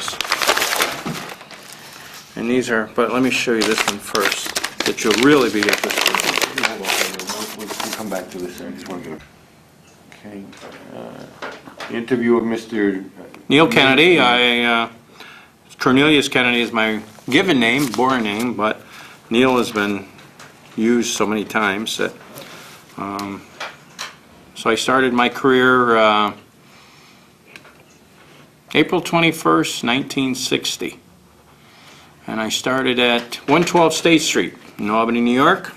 boxes. And these are, but let me show you this one first, that you'll really be interested in. We'll come back to this. I just want to get okay. Interview of Mr. Neil Kennedy. Cornelius Kennedy is my given name, born name, but Neil has been used so many times that. So I started my career April 21st, 1960. And I started at 112 State Street in Albany, New York.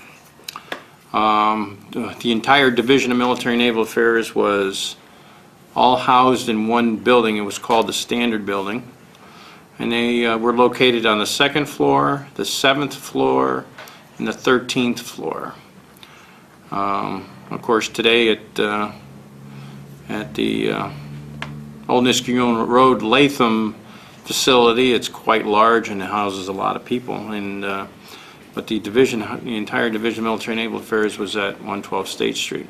The entire Division of Military and Naval Affairs was all housed in one building. It was called the Standard Building. And they were located on the 2nd floor, the 7th floor, and the 13th floor. Of course, today at the Old Niskayuna Road Latham facility, it's quite large and it houses a lot of people. And but the entire Division of Military and Naval Affairs was at 112 State Street.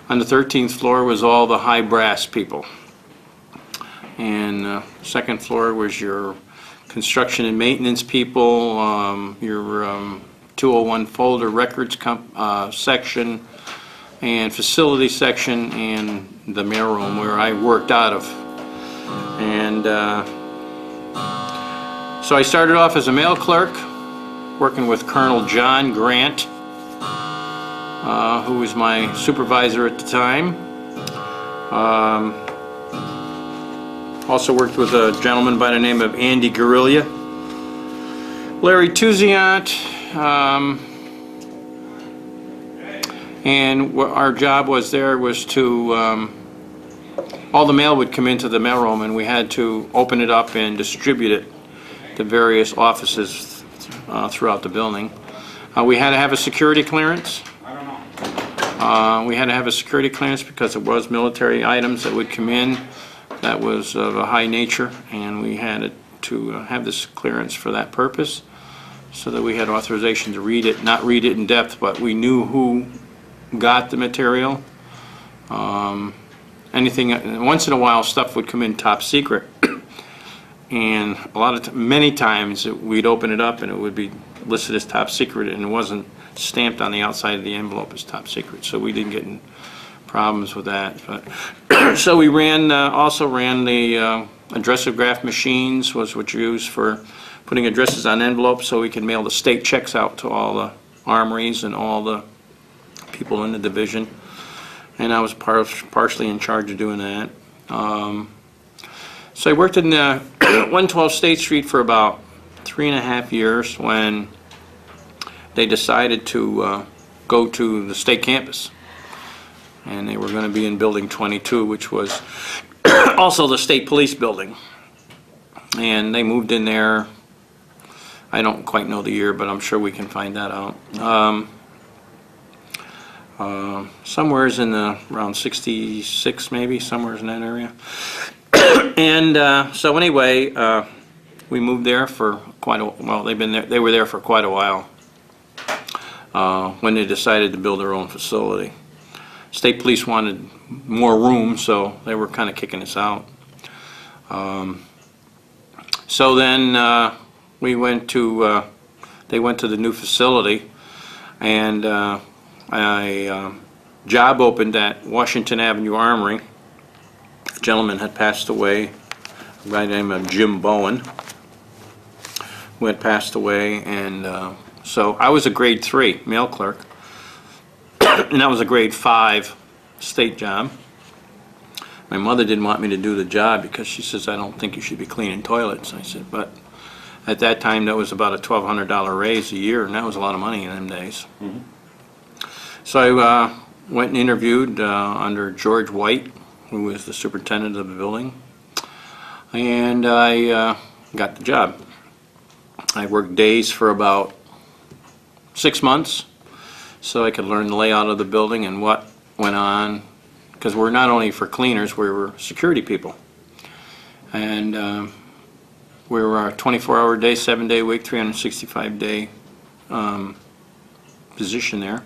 On the 13th floor was all the high brass people, and 2nd floor was your construction and maintenance people, your 201 folder records section, and facility section, and the mailroom where I worked out of. And so I started off as a mail clerk, working with Colonel John Grant, who was my supervisor at the time. Also worked with a gentleman by the name of Andy Guerrilla, Larry Tuziant, and what our job was there was to all the mail would come into the mailroom, and we had to open it up and distribute it to various offices throughout the building. We had to have a security clearance. We had to have a security clearance because it was military items that would come in that was of a high nature, and we had to have this clearance for that purpose, so that we had authorization to read it, not read it in depth, but we knew who got the material. Once in a while stuff would come in top secret, and many times we'd open it up and it would be listed as top secret, and it wasn't stamped on the outside of the envelope as top secret, so we didn't get in problems with that. But so we also ran the addressograph machines, was what you used for putting addresses on envelopes so we could mail the state checks out to all the armories and all the people in the division. And I was partially in charge of doing that. So I worked in 112 State Street for about 3.5 years when they decided to go to the state campus. And they were going to be in Building 22, which was also the state police building. And they moved in there, I don't quite know the year, but I'm sure we can find that out. Somewhere's in around 66 maybe, somewhere's in that area. And so anyway, we moved there for quite a while. They were there for quite a while when they decided to build their own facility. State police wanted more room, so they were kind of kicking us out. So then we went to they went to the new facility, and a job opened at Washington Avenue Armory. A gentleman had passed away, a guy named Jim Bowen, who had passed away, and so I was a grade 3 mail clerk, and that was a grade 5 state job. My mother didn't want me to do the job because she says, I don't think you should be cleaning toilets. I said, but at that time that was about a $1,200 raise a year, and that was a lot of money in them days. Mm-hmm. So I went and interviewed under George White, who was the superintendent of the building, and I got the job. I worked days for about 6 months so I could learn the layout of the building and what went on, because we're not only for cleaners, we were security people. And we were a 24-hour day, 7-day week, 365-day position there.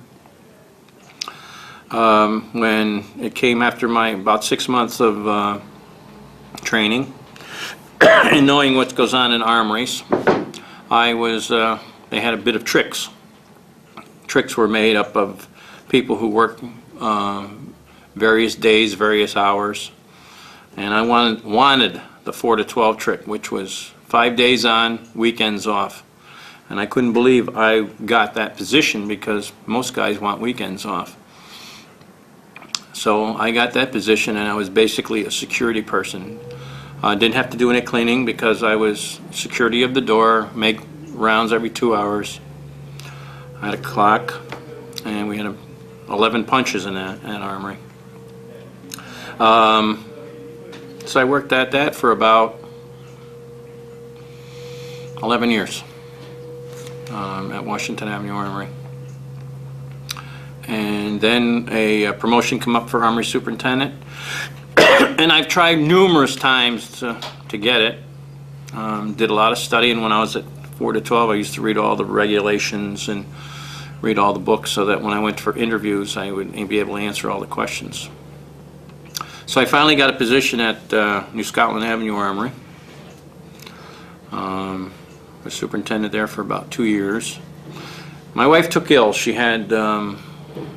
When it came after my about 6 months of training, and knowing what goes on in armories, they had a bit of tricks. Tricks were made up of people who work various days, various hours, and I wanted the 4 to 12 trick, which was 5 days on, weekends off. And I couldn't believe I got that position because most guys want weekends off. So I got that position, and I was basically a security person. I didn't have to do any cleaning because I was security of the door, make rounds every 2 hours. I had a clock, and we had 11 punches in that armory. So I worked at that for about 11 years at Washington Avenue Armory. And then a promotion come up for Armory Superintendent. And I've tried numerous times to get it. Did a lot of studying when I was at 4 to 12. I used to read all the regulations and read all the books so that when I went for interviews I would be able to answer all the questions. So I finally got a position at New Scotland Avenue Armory. Was superintendent there for about 2 years. My wife took ill. She had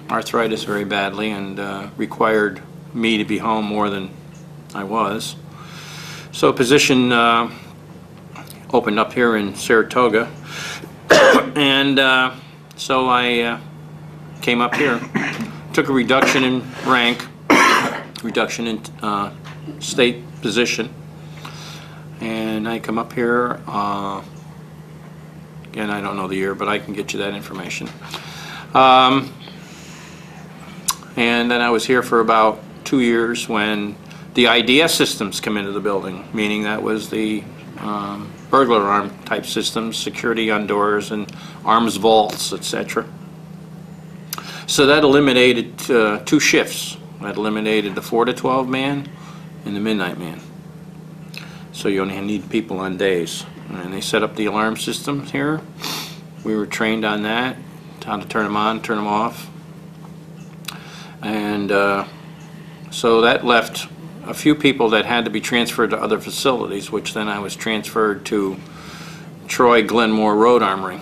arthritis very badly and required me to be home more than I was. So a position opened up here in Saratoga, and so I came up here, took a reduction in rank, reduction in state position, and I come up here, again I don't know the year, but I can get you that information. And then I was here for about 2 years when the IDS systems come into the building, meaning that was the burglar alarm type systems, security on doors and arms vaults, etc. So that eliminated 2 shifts. That eliminated the 4 to 12 man and the midnight man. So you only need people on days. And they set up the alarm systems here. We were trained on that, how to turn them on, turn them off. And so that left a few people that had to be transferred to other facilities, which then I was transferred to Troy Glenmore Road Armory.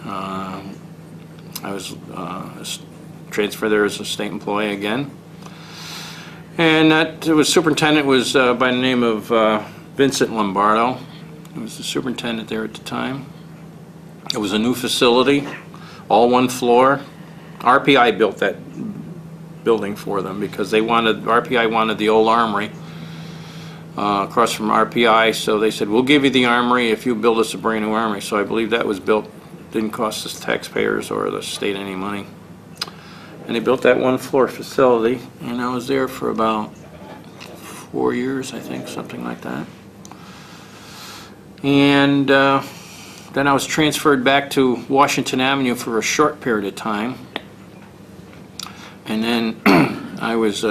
I was transferred there as a state employee again. And that was superintendent was by the name of Vincent Lombardo. He was the superintendent there at the time. It was a new facility, all one floor. RPI built that building for them because RPI wanted the old armory across from RPI, so they said, we'll give you the armory if you build us a brand new armory. So I believe that was built, didn't cost us taxpayers or the state any money. And they built that one floor facility, and I was there for about 4 years, I think, something like that. And then I was transferred back to Washington Avenue for a short period of time. And then I was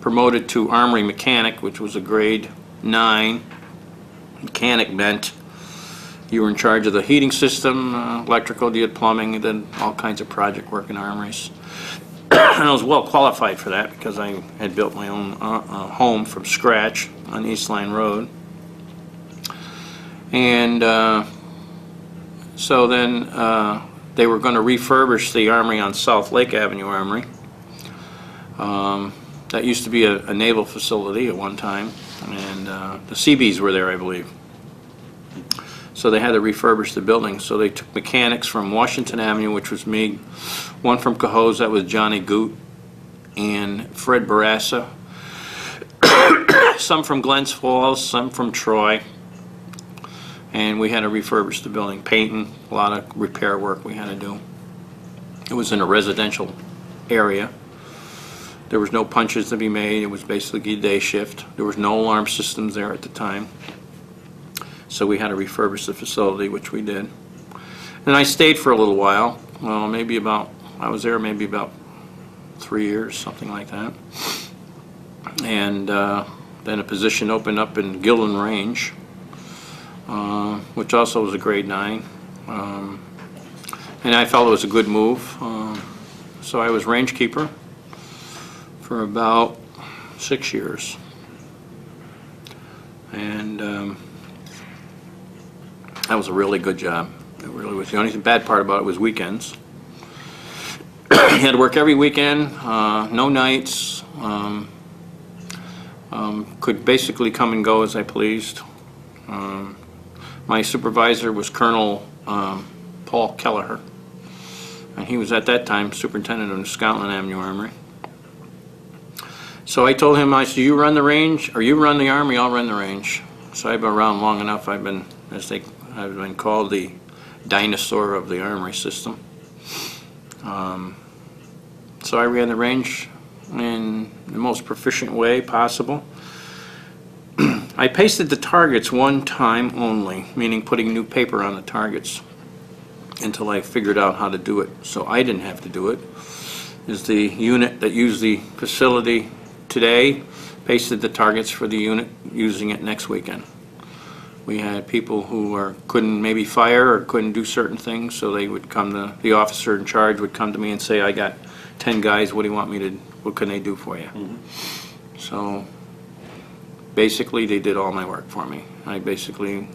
promoted to Armory Mechanic, which was a grade 9. Mechanic meant you were in charge of the heating system, electrical, you had plumbing, and then all kinds of project work in armories. And I was well qualified for that because I had built my own home from scratch on East Line Road. And so then they were going to refurbish the armory on South Lake Avenue Armory. That used to be a naval facility at one time, and the Seabees were there, I believe. So they had to refurbish the building. So they took mechanics from Washington Avenue, which was me, one from Cohoes, that was Johnny Goot, and Fred Barassa, some from Glens Falls, some from Troy, and we had to refurbish the building, painting, a lot of repair work we had to do. It was in a residential area. There was no punches to be made. It was basically a day shift. There was no alarm systems there at the time. So we had to refurbish the facility, which we did. And I stayed for a little while. Well, I was there maybe about 3 years, something like that. And then a position opened up in Gildan Range, which also was a grade 9. And I felt it was a good move. So I was range keeper for about 6 years. And that was a really good job. It really was. The only bad part about it was weekends. You had to work every weekend, no nights. Could basically come and go as I pleased. My supervisor was Colonel Paul Kelleher, and he was at that time superintendent of the Scotland Avenue Armory. So I told him, I said, you run the range, or you run the Armory, I'll run the range. So I've been around long enough. I've been called the dinosaur of the Armory system. So I ran the range in the most proficient way possible. I pasted the targets one time only, meaning putting new paper on the targets, until I figured out how to do it. So I didn't have to do it. Is the unit that used the facility today pasted the targets for the unit using it next weekend. We had people who couldn't maybe fire or couldn't do certain things, so they would come to, the officer in charge would come to me and say, I got 10 guys, what do you want me to, what can they do for you? So basically they did all my work for me. I basically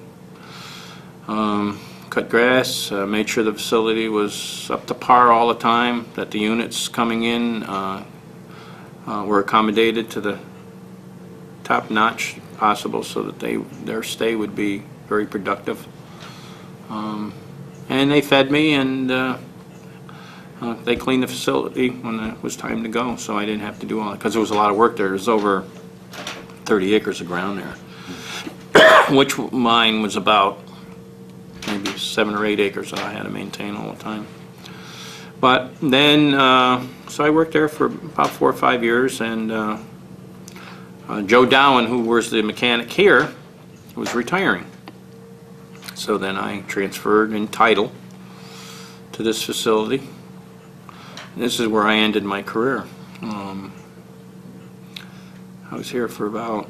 cut grass, made sure the facility was up to par all the time, that the units coming in were accommodated to the top notch possible, so that their stay would be very productive. And they fed me, and they cleaned the facility when it was time to go, so I didn't have to do all that, because there was a lot of work there. There's over 30 acres of ground there, which mine was about maybe 7 or 8 acres that I had to maintain all the time. But then, so I worked there for about 4 or 5 years, and Joe Dowen, who was the mechanic here, was retiring. So then I transferred in title to this facility. This is where I ended my career. I was here for about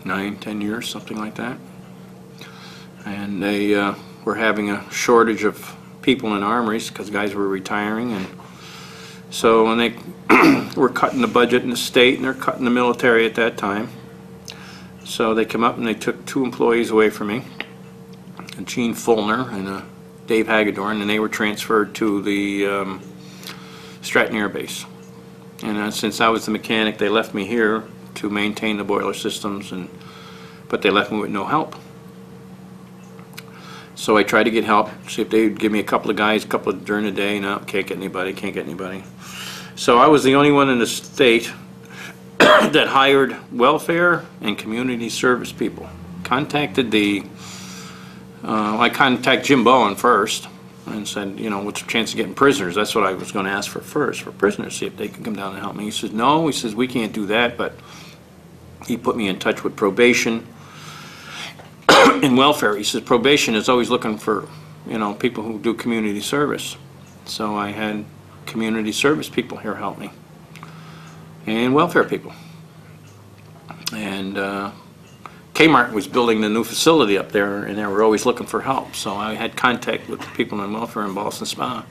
9, 10 years, something like that. And they were having a shortage of people in armories because guys were retiring, and so when they were cutting the budget in the state, and they're cutting the military at that time, so they come up and they took 2 employees away from me, Gene Fulner and Dave Hagedorn, and they were transferred to the Stratton Air Base. And since I was the mechanic, they left me here to maintain the boiler systems, but they left me with no help. So I tried to get help, see if they would give me a couple of guys, during the day. No, can't get anybody. So I was the only one in the state that hired welfare and community service people. I contacted Jim Bowen first and said, you know, what's the chance of getting prisoners? That's what I was going to ask for first, for prisoners, see if they could come down and help me. He says, no, he says, we can't do that, but he put me in touch with probation and welfare. He says, probation is always looking for, you know, people who do community service. So I had community service people here help me, and welfare people. And Kmart was building the new facility up there, and they were always looking for help. So I had contact with the people in welfare in Ballston Spa.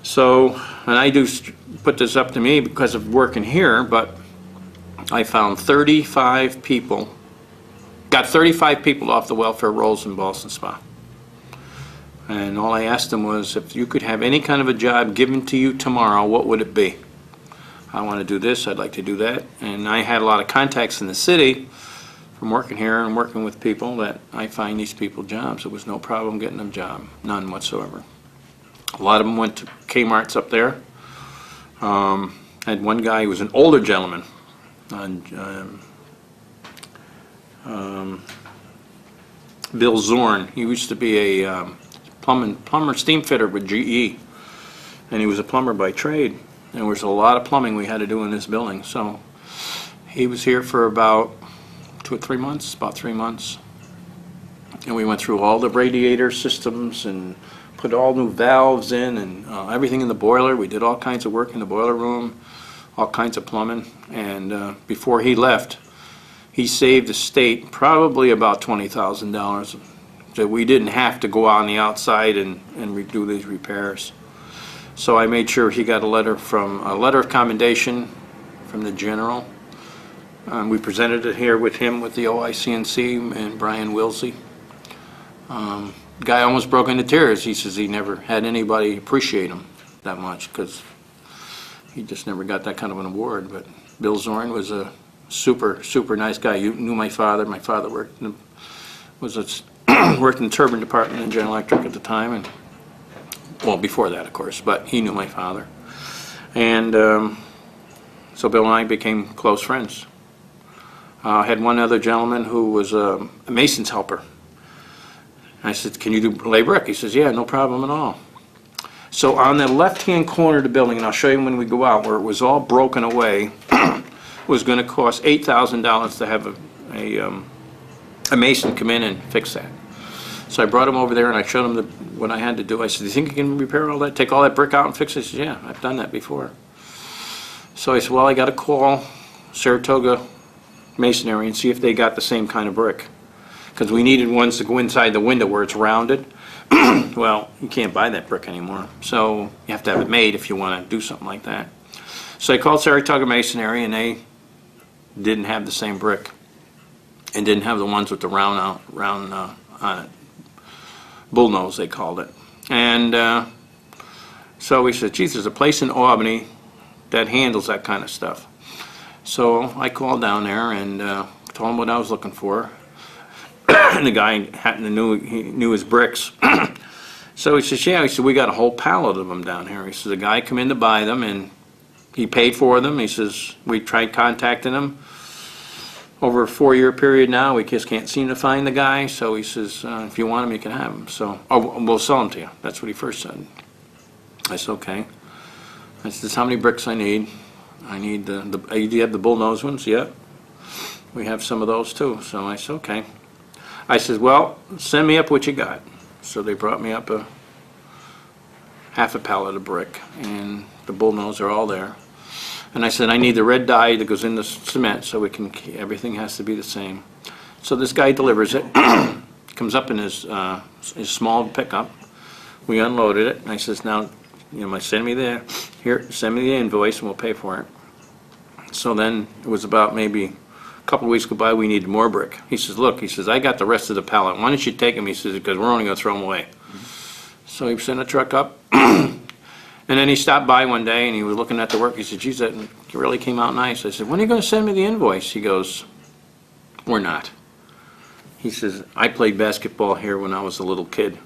So, and I do put this up to me because of working here, but I found 35 people, got 35 people off the welfare rolls in Ballston Spa. And all I asked them was, if you could have any kind of a job given to you tomorrow, what would it be? I want to do this, I'd like to do that. And I had a lot of contacts in the city from working here and working with people that I find these people jobs. There was no problem getting them a job, none whatsoever. A lot of them went to Kmart's up there. I had one guy who was an older gentleman, Bill Zorn. He used to be a plumber steam fitter with GE, and he was a plumber by trade. There was a lot of plumbing we had to do in this building, so he was here for about 2 or 3 months, about 3 months, and we went through all the radiator systems and put all new valves in, and everything in the boiler. We did all kinds of work in the boiler room, all kinds of plumbing, and before he left, he saved the state probably about $20,000, that we didn't have to go on the outside and do these repairs. So I made sure he got a letter of commendation from the general, We presented it here with him with the OICNC and Brian Wilsey. Guy almost broke into tears. He says he never had anybody appreciate him that much because he just never got that kind of an award. But Bill Zorn was a super nice guy. You knew my father. My father worked in the turbine department in General Electric at the time, and well, before that, of course, but he knew my father. And so Bill and I became close friends. I had one other gentleman who was a mason's helper. I said, can you do lay brick? He says, yeah, no problem at all. So on the left-hand corner of the building, and I'll show you when we go out, where it was all broken away, was going to cost $8,000 to have a mason come in and fix that. So I brought him over there and I showed him what I had to do. I said, do you think you can repair all that, take all that brick out and fix it? He said, yeah, I've done that before. So I said, well, I got to call Saratoga Masonry and see if they got the same kind of brick. Because we needed ones to go inside the window where it's rounded. Well, you can't buy that brick anymore. So you have to have it made if you want to do something like that. So I called Saratoga Masonry and they didn't have the same brick. And didn't have the ones with the round bullnose, they called it. And so we said, geez, there's a place in Albany that handles that kind of stuff. So I called down there and told him what I was looking for. And the guy happened to knew his bricks. So he says, yeah, he said, we got a whole pallet of them down here. He says, the guy come in to buy them and he paid for them. He says, we tried contacting him over a 4-year period now. We just can't seem to find the guy. So he says, if you want them, you can have them. So, oh, we'll sell them to you. That's what he first said. I said, okay. I said, how many bricks I need? I need do you have the bullnose ones? Yeah. We have some of those too. So I said, okay. I said, well, send me up what you got. So they brought me up half a pallet of brick, and the bullnose are all there. And I said, I need the red dye that goes in the cement so everything has to be the same. So this guy delivers it. Comes up in his small pickup. We unloaded it, and I says, now, send me the invoice and we'll pay for it. So then it was about maybe a couple of weeks go by, we needed more brick. He says, look, he says, I got the rest of the pallet. Why don't you take them? He says, because we're only going to throw them away. So he sent a truck up. And then he stopped by one day and he was looking at the work. He said, geez, that really came out nice. I said, when are you going to send me the invoice? He goes, we're not. He says, I played basketball here when I was a little kid.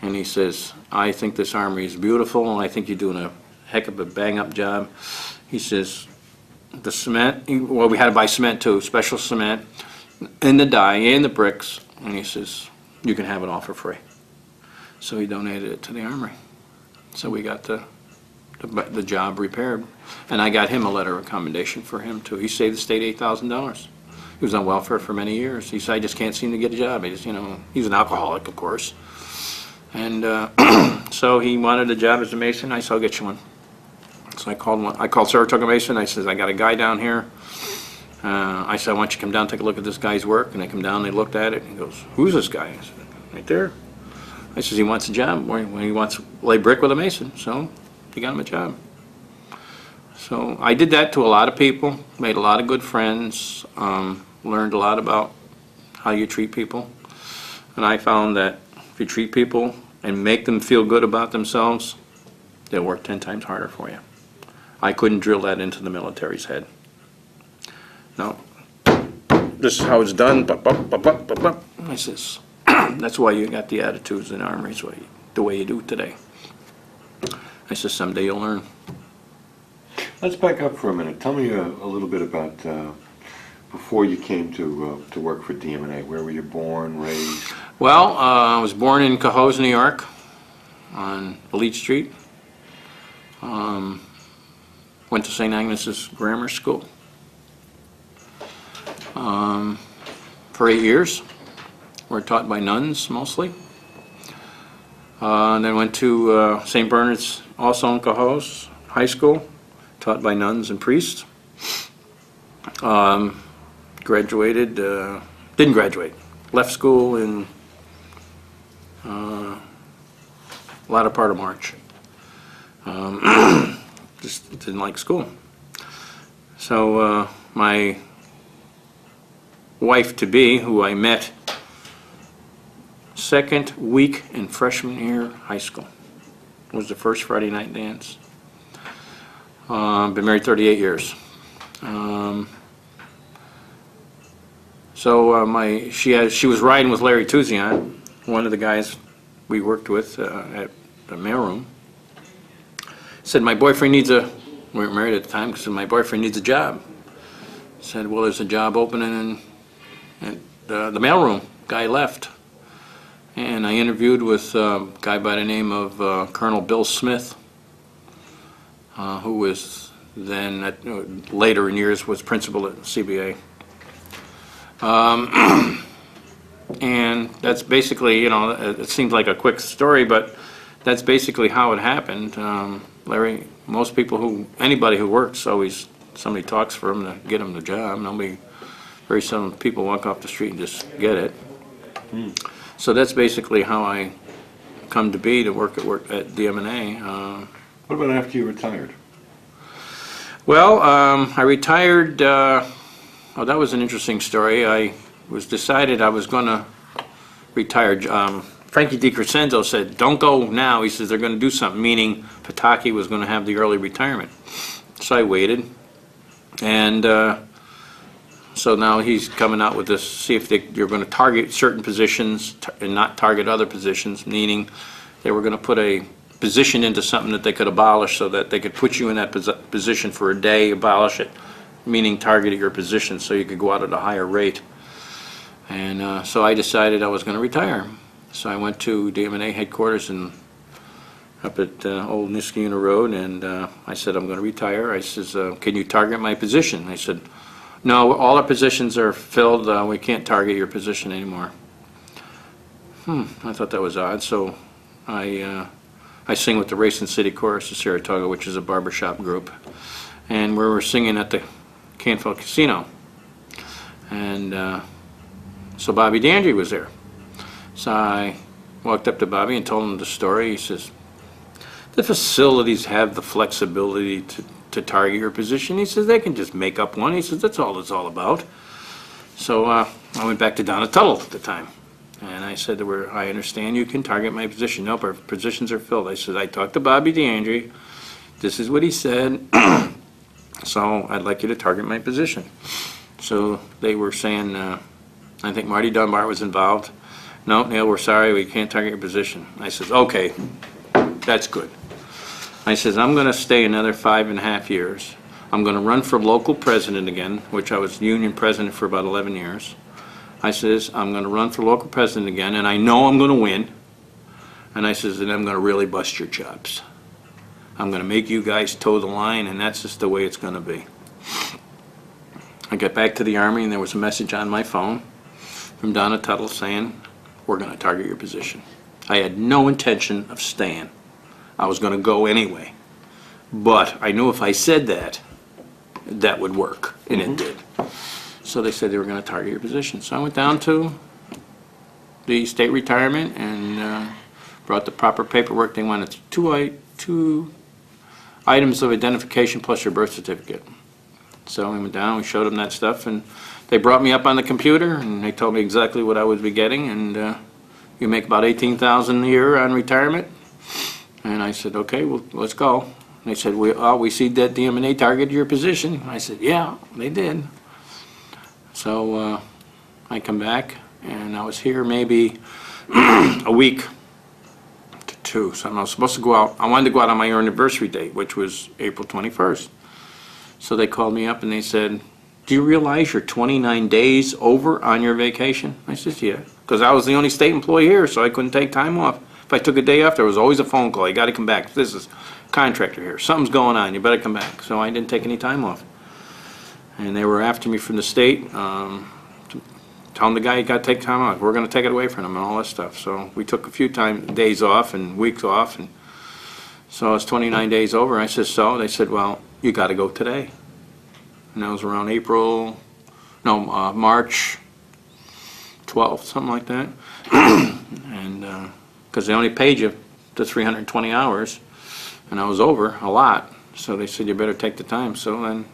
And he says, I think this armory is beautiful and I think you're doing a heck of a bang-up job. He says, the cement, well, we had to buy cement too, special cement, and the dye, and the bricks. And he says, you can have it all for free. So he donated it to the armory. So we got the job repaired. And I got him a letter of commendation for him too. He saved the state $8,000. He was on welfare for many years. He said, I just can't seem to get a job. He just, he was an alcoholic, of course. And so he wanted a job as a mason. I said, I'll get you one. So I called Saratoga Mason. I said, I got a guy down here. I said, I want you to come down and take a look at this guy's work. And they come down, they looked at it, and he goes, who's this guy? I said, right there. I said, he wants a job. He wants to lay brick with a mason. So he got him a job. So I did that to a lot of people, made a lot of good friends, learned a lot about how you treat people. And I found that if you treat people and make them feel good about themselves, they'll work 10 times harder for you. I couldn't drill that into the military's head. No, this is how it's done. I says, that's why you got the attitudes in armories the way you do today. I says, someday you'll learn. Let's back up for a minute. Tell me a little bit about before you came to work for DM&A. Where were you born, raised? Well, I was born in Cohoes, New York, on Leach Street. Went to St. Agnes's Grammar School for 8 years. We're taught by nuns mostly. And then went to St. Bernard's, also in Cohoes High School, taught by nuns and priests. Graduated, didn't graduate, left school in latter part of March. Just didn't like school. So my wife-to-be, who I met second week in freshman year high school. It was the first Friday night dance. Been married 38 years. She was riding with Larry Tuzion, one of the guys we worked with at the Mailroom. Said, my boyfriend needs a, we weren't married at the time, said, my boyfriend needs a job. Said, well, there's a job opening in the Mailroom. Guy left. And I interviewed with a guy by the name of Colonel Bill Smith, who was then, later in years, was principal at CBA. And that's basically, you know, it seems like a quick story, but that's basically how it happened. Larry, most people anybody who works, always somebody talks for them to get them the job. Very seldom people walk off the street and just get it. So that's basically how I come to be to work at DM&A. What about after you retired? Well, I retired, that was an interesting story. I was decided I was going to retire. Frankie DiCrescenzo said, don't go now. He says they're going to do something, meaning Pataki was going to have the early retirement. So I waited. And so now he's coming out with this, see if you're going to target certain positions and not target other positions, meaning they were going to put a position into something that they could abolish so that they could put you in that position for a day, abolish it, meaning target your position so you could go out at a higher rate. And so I decided I was going to retire. So I went to DM&A headquarters up at Old Niskayuna Road, and I said, I'm going to retire. I says, can you target my position? They said, no, all our positions are filled. We can't target your position anymore. I thought that was odd. So I sing with the Racing City Chorus of Saratoga, which is a barbershop group. And we were singing at the Canfield Casino. And so Bobby Dandry was there. So I walked up to Bobby and told him the story. He says, the facilities have the flexibility to target your position. He says, they can just make up one. He says, that's all it's all about. So I went back to Donna Tuttle at the time. And I said to her, I understand you can target my position. Nope, our positions are filled. I said, I talked to Bobby Dandry. This is what he said. So I'd like you to target my position. So they were saying, I think Marty Dunbar was involved. No, Neil, we're sorry, we can't target your position. I says, okay, that's good. I says, I'm going to stay another 5.5 years. I'm going to run for local president again, which I was union president for about 11 years. I says, I'm going to run for local president again, and I know I'm going to win. And I says, and I'm going to really bust your chops. I'm going to make you guys toe the line, and that's just the way it's going to be. I got back to the Army, and there was a message on my phone from Donna Tuttle saying, we're going to target your position. I had no intention of staying. I was going to go anyway. But I knew if I said that, that would work, and it did. So they said they were going to target your position. So I went down to the state retirement and brought the proper paperwork. They wanted two items of identification plus your birth certificate. So we went down, we showed them that stuff, and they brought me up on the computer, and they told me exactly what I would be getting, and you make about $18,000 a year on retirement. And I said, okay, well, let's go. And they said, we see that DM&A targeted your position. I said, yeah, they did. So I come back, and I was here maybe a week to two. So I was supposed to go out. I wanted to go out on my anniversary date, which was April 21st. So they called me up, and they said, do you realize you're 29 days over on your vacation? I said, yeah, because I was the only state employee here, so I couldn't take time off. If I took a day off, there was always a phone call. You got to come back. This is contractor here. Something's going on. You better come back. So I didn't take any time off. And they were after me from the state, telling the guy you got to take time off. We're going to take it away from him and all that stuff. So we took a few days off and weeks off. And so I was 29 days over. I said, so? They said, well, you got to go today. And that was around March 12th, something like that. And because they only paid you the 320 hours, and I was over a lot. So they said, you better take the time. So then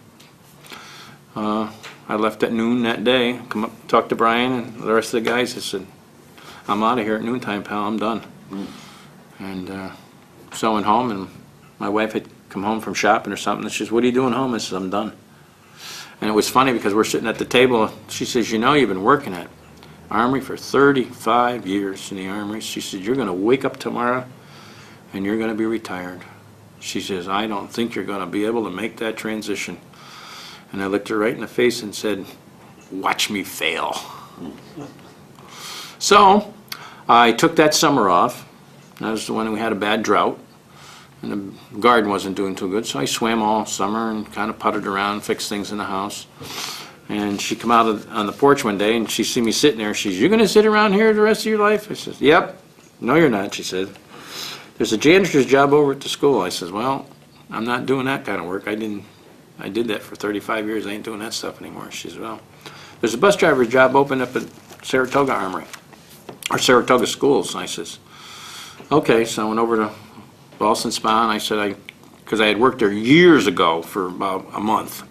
I left at noon that day, come up, talked to Brian and the rest of the guys. I said, I'm out of here at noontime, pal, I'm done. And so I went home, and my wife had come home from shopping or something, and she says, what are you doing home? I said, I'm done. And it was funny because we're sitting at the table. She says, you know, you've been working at Armory for 35 years in the Armory. She said, you're going to wake up tomorrow and you're going to be retired. She says, I don't think you're going to be able to make that transition. And I looked her right in the face and said, watch me fail. So I took that summer off. That was the one we had a bad drought, and the garden wasn't doing too good, so I swam all summer and kind of puttered around, fixed things in the house. And she come out on the porch one day, and she see me sitting there. She says, you're going to sit around here the rest of your life? I says, yep. No, you're not, she said. There's a janitor's job over at the school. I says, well, I'm not doing that kind of work. I did that for 35 years. I ain't doing that stuff anymore. She says, well, there's a bus driver's job open up at Saratoga Armory, or Saratoga Schools. And I says, okay. So I went over to Ballston Spa, and I said, because I had worked there years ago for about a month,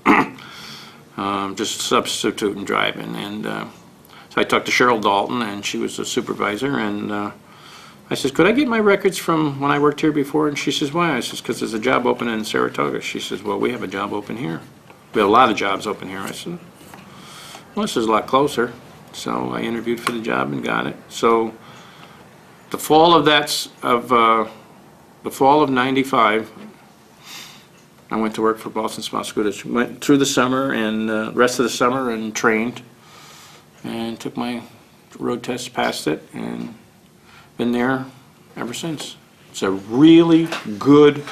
just substituting driving. And so I talked to Cheryl Dalton, and she was the supervisor, and I says, could I get my records from when I worked here before? And she says, why? I says, because there's a job open in Saratoga. She says, well, we have a job open here. We have a lot of jobs open here. I said, well, this is a lot closer. So I interviewed for the job and got it. So the fall of the fall of '95, I went to work for Ballston Spa School District. Went through the summer and the rest of the summer and trained and took my road test, passed it, and been there ever since. It's a really good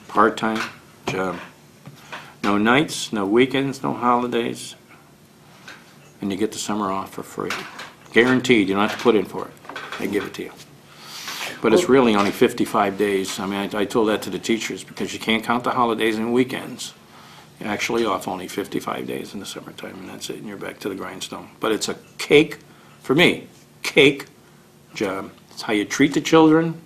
part-time job. No nights, no weekends, no holidays, and you get the summer off for free. Guaranteed, you don't have to put in for it. They give it to you. But it's really only 55 days. I mean, I told that to the teachers because you can't count the holidays and weekends. You're actually off only 55 days in the summertime, and that's it, and you're back to the grindstone. But it's a cake, for me, cake job. It's how you treat the children.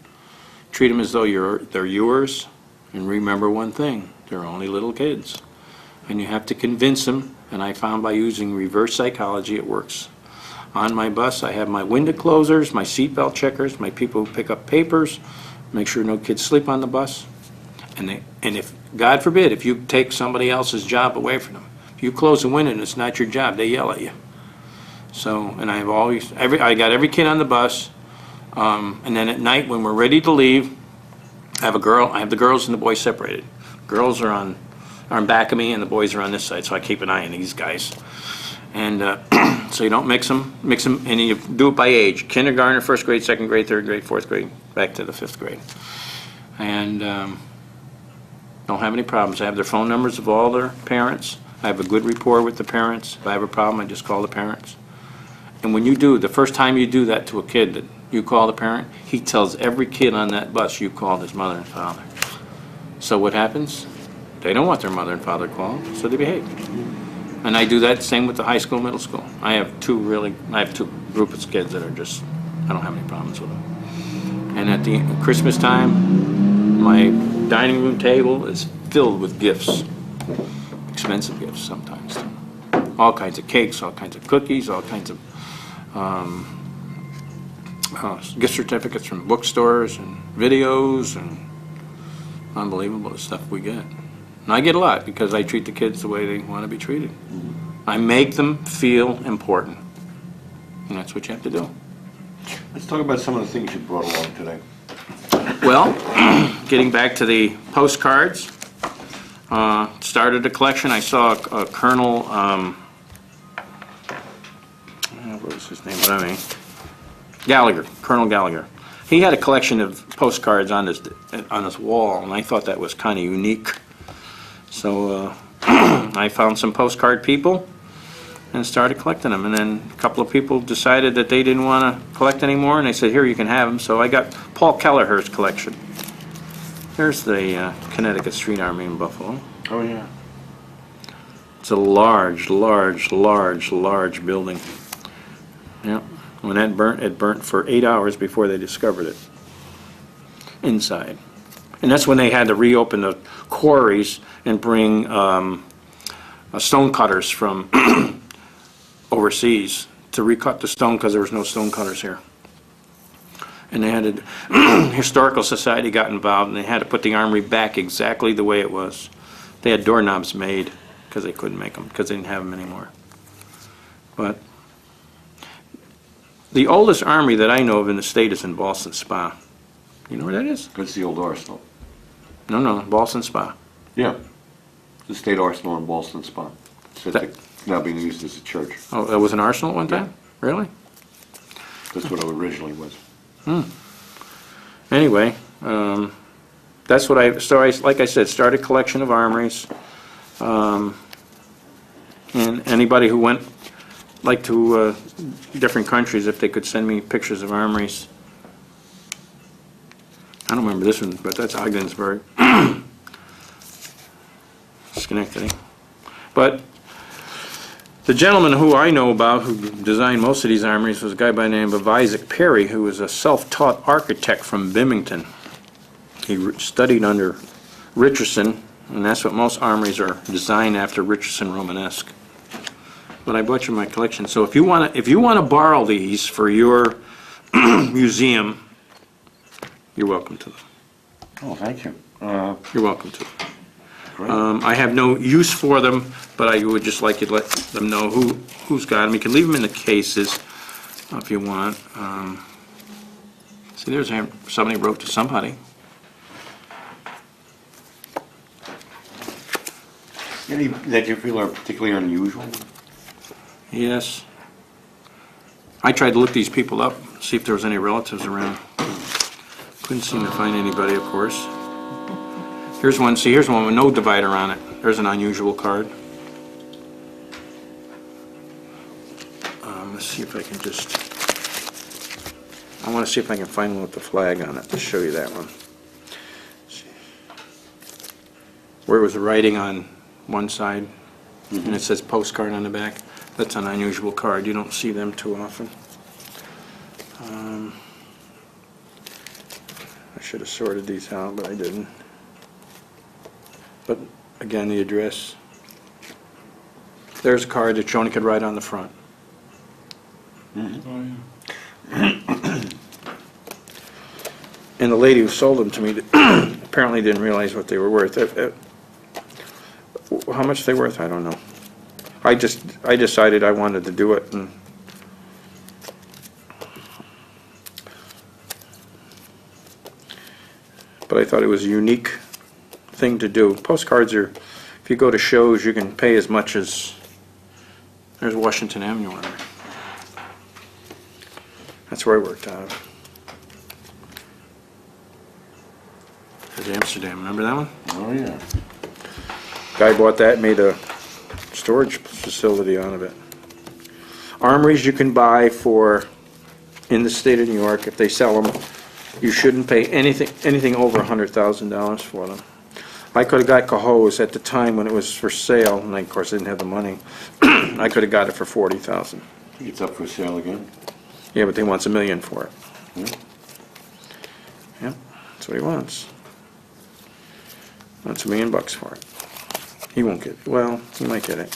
Treat them as though they're yours. And remember one thing, they're only little kids. And you have to convince them, and I found by using reverse psychology it works. On my bus, I have my window closers, my seatbelt checkers, my people who pick up papers, make sure no kids sleep on the bus. And if, God forbid, if you take somebody else's job away from them, if you close the window and it's not your job, they yell at you. So, and I've always, I got every kid on the bus, and then at night when we're ready to leave, I have the girls and the boys separated. Girls are in back of me and the boys are on this side, so I keep an eye on these guys. And so you don't mix them, and you do it by age. Kindergarten, first grade, second grade, third grade, fourth grade, back to the fifth grade. And don't have any problems. I have their phone numbers of all their parents. I have a good rapport with the parents. If I have a problem, I just call the parents. And when you do, the first time you do that to a kid, that you call the parent, he tells every kid on that bus you called his mother and father. So what happens? They don't want their mother and father called, so they behave. And I do that same with the high school, middle school. I have two groups of kids that are just, I don't have any problems with them. And at the Christmas time, my dining room table is filled with gifts, expensive gifts sometimes. All kinds of cakes, all kinds of cookies, all kinds of gift certificates from bookstores and videos, and unbelievable the stuff we get. And I get a lot because I treat the kids the way they want to be treated. I make them feel important, and that's what you have to do. Let's talk about some of the things you brought along today. Well, getting back to the postcards, started a collection. I saw a Colonel, what was his name? Gallagher, Colonel Gallagher. He had a collection of postcards on his wall, and I thought that was kind of unique. So I found some postcard people and started collecting them. And then a couple of people decided that they didn't want to collect anymore, and they said, here, you can have them. So I got Paul Kelleher's collection. There's the Connecticut Street Army in Buffalo. Oh, yeah. It's a large, large, large, large building. Yeah. When that burnt, it burnt for 8 hours before they discovered it inside. And that's when they had to reopen the quarries and bring stone cutters from overseas to recut the stone because there was no stone cutters here. And they had a, Historical Society got involved, and they had to put the armory back exactly the way it was. They had doorknobs made because they couldn't make them, because they didn't have them anymore. But the oldest armory that I know of in the state is in Ballston Spa. You know where that is? That's the old arsenal. No, Ballston Spa. Yeah. The state arsenal in Ballston Spa. That- It's now being used as a church. Oh, that was an arsenal at one time? Really? That's what it originally was. Anyway, that's what like I said, started a collection of armories. And anybody who went, like to different countries, if they could send me pictures of armories. I don't remember this one, but that's Ogdensburg. Schenectady. But the gentleman who I know about who designed most of these armories was a guy by the name of Isaac Perry, who was a self-taught architect from Bimington. He studied under Richardson, and that's what most armories are designed after, Richardson Romanesque. But I bought you my collection, so if you want to borrow these for your museum, you're welcome to them. Oh, thank you. You're welcome to them. Great. I have no use for them, but I would just like you to let them know who's got them. You can leave them in the cases if you want. See, there's somebody wrote to somebody. Any that you feel are particularly unusual? Yes. I tried to look these people up, see if there was any relatives around. Couldn't seem to find anybody, of course. Here's one. See, here's one with no divider on it. There's an unusual card. Let's see if I can just... I want to see if I can find one with the flag on it to show you that one. See. Where it was the writing on one side, and it says Postcard on the back. That's an unusual card. You don't see them too often. I should have sorted these out, but I didn't. But again, the address. There's a card that you only could write on the front. And the lady who sold them to me apparently didn't realize what they were worth. How much they worth, I don't know. I decided I wanted to do it, and but I thought it was a unique thing to do. Postcards are, if you go to shows, you can pay as much as, there's Washington Avenue on there. That's where I worked out of. There's Amsterdam, remember that one? Oh, yeah. Guy bought that, made a storage facility out of it. Armories you can buy for, in the state of New York, if they sell them, you shouldn't pay anything over $100,000 for them. I could have got Cahoe's at the time when it was for sale, and I, of course, didn't have the money. I could have got it for $40,000. It's up for sale again? Yeah, but they wants $1 million for it. Yeah. Yeah, that's what he wants. Wants $1 million for it. He won't get it. Well, he might get it.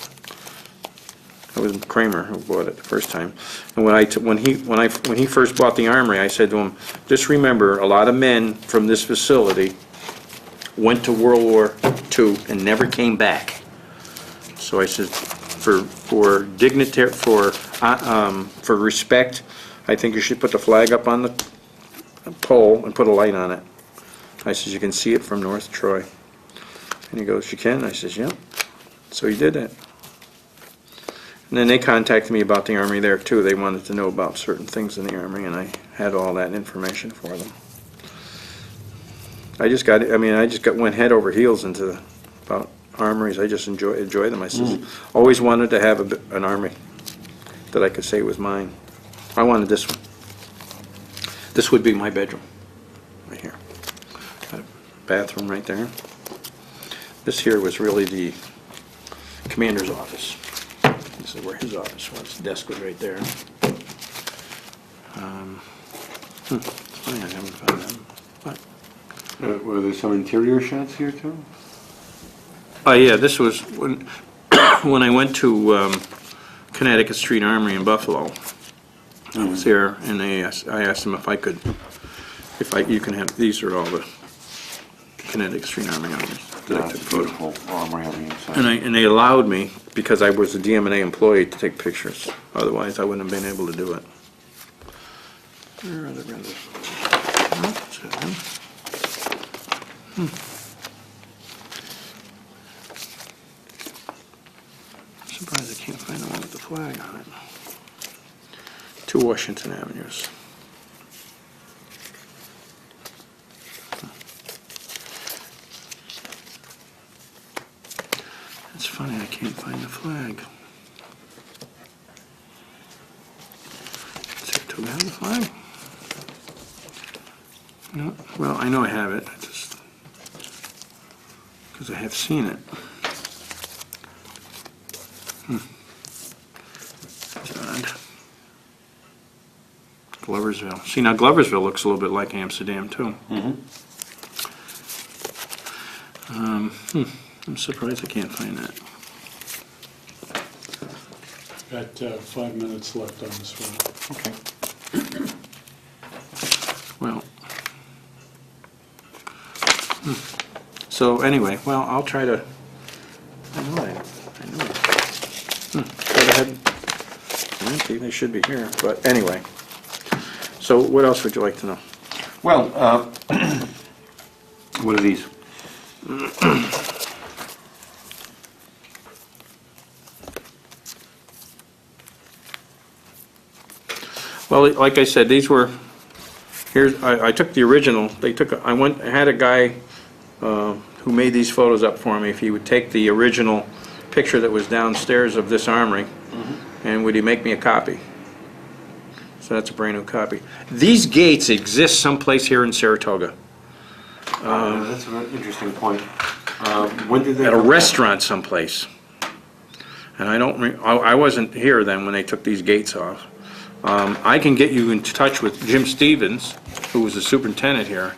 It was Kramer who bought it the first time. And when he first bought the Armory, I said to him, just remember, a lot of men from this facility went to World War II and never came back. So I said, for dignitary, for respect, I think you should put the flag up on the pole and put a light on it. I said, you can see it from North Troy. And he goes, you can? I says, yeah. So he did that. And then they contacted me about the Armory there too. They wanted to know about certain things in the Armory, and I had all that information for them. Went head over heels into about armories. I just enjoy them. I says, always wanted to have an armory that I could say was mine. I wanted this one. This would be my bedroom, right here. Got a bathroom right there. This here was really the commander's office. This is where his office was. The desk was right there. It's funny I haven't found them. But Were there some interior shots here too? oh yeah, this was when when I went to Connecticut Street Armory in Buffalo. I was there, and I asked them if I could, you can have, these are all the Connecticut Street Armory armories that I took photos. Beautiful armory on the inside. And they allowed me, because I was a DMNA employee, to take pictures. Otherwise, I wouldn't have been able to do it. Where are the renders? Surprised I can't find the one with the flag on it. 2 Washington Avenues. It's funny, I can't find the flag. Do we have the flag? No. Well, I know I have it. I just because I have seen it. That's odd. Gloversville. See, now Gloversville looks a little bit like Amsterdam too. I'm surprised I can't find that. Got 5 minutes left on this one. Okay. Well. So anyway, well, I'll try to. I know it. Try to head. Empty. They should be here, but anyway. So what else would you like to know? Well, what are these? Well, like I said, these were. Here's. I took the original. I had a guy who made these photos up for me. If he would take the original picture that was downstairs of this armory, and would he make me a copy? So that's a brand new copy. These gates exist someplace here in Saratoga. That's an interesting point. When did they At a come restaurant someplace. And I wasn't here then when they took these gates off. I can get you in touch with Jim Stevens, who was the superintendent here.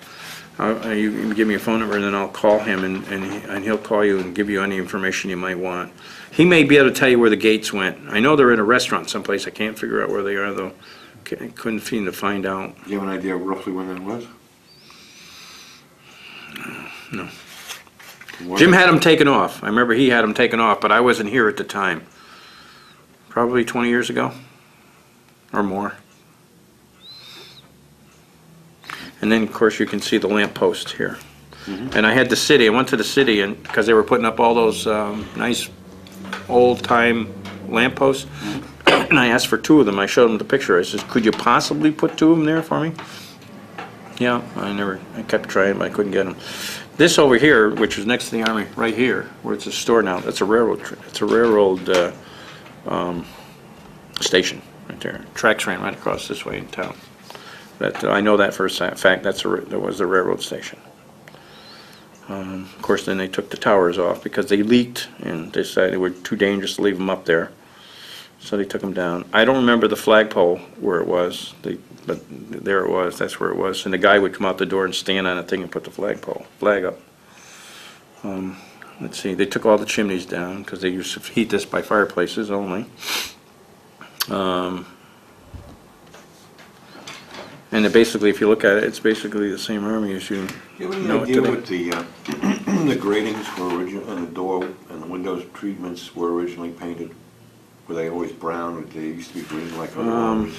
You can give me a phone number and then I'll call him and he'll call you and give you any information you might want. He may be able to tell you where the gates went. I know they're in a restaurant someplace. I can't figure out where they are though. Couldn't seem to find out. Do you have an idea roughly when that was? No. Jim had them taken off. I remember he had them taken off, but I wasn't here at the time. Probably 20 years ago or more. And then, of course, you can see the lamp post here. And I had the city. I went to the city and because they were putting up all those nice old-time lamp posts. And I asked for 2 of them. I showed them the picture. I said, could you possibly put 2 of them there for me? Yeah, I kept trying, but I couldn't get them. This over here, which was next to the Armory, right here, where it's a store now, that's a railroad, station right there. Tracks ran right across this way in town. I know that for a fact, that was the railroad station. Of course, then they took the towers off because they leaked and they decided it were too dangerous to leave them up there. So they took them down. I don't remember the flagpole where it was, but there it was, that's where it was. And the guy would come out the door and stand on a thing and put the flag up. Let's see, they took all the chimneys down because they used to heat this by fireplaces only. And basically, if you look at it, it's basically the same army as you Do you have know any it idea today. what the gratings were originally, and the door and the windows treatments were originally painted? Were they always brown, or did they used to be green like other armories?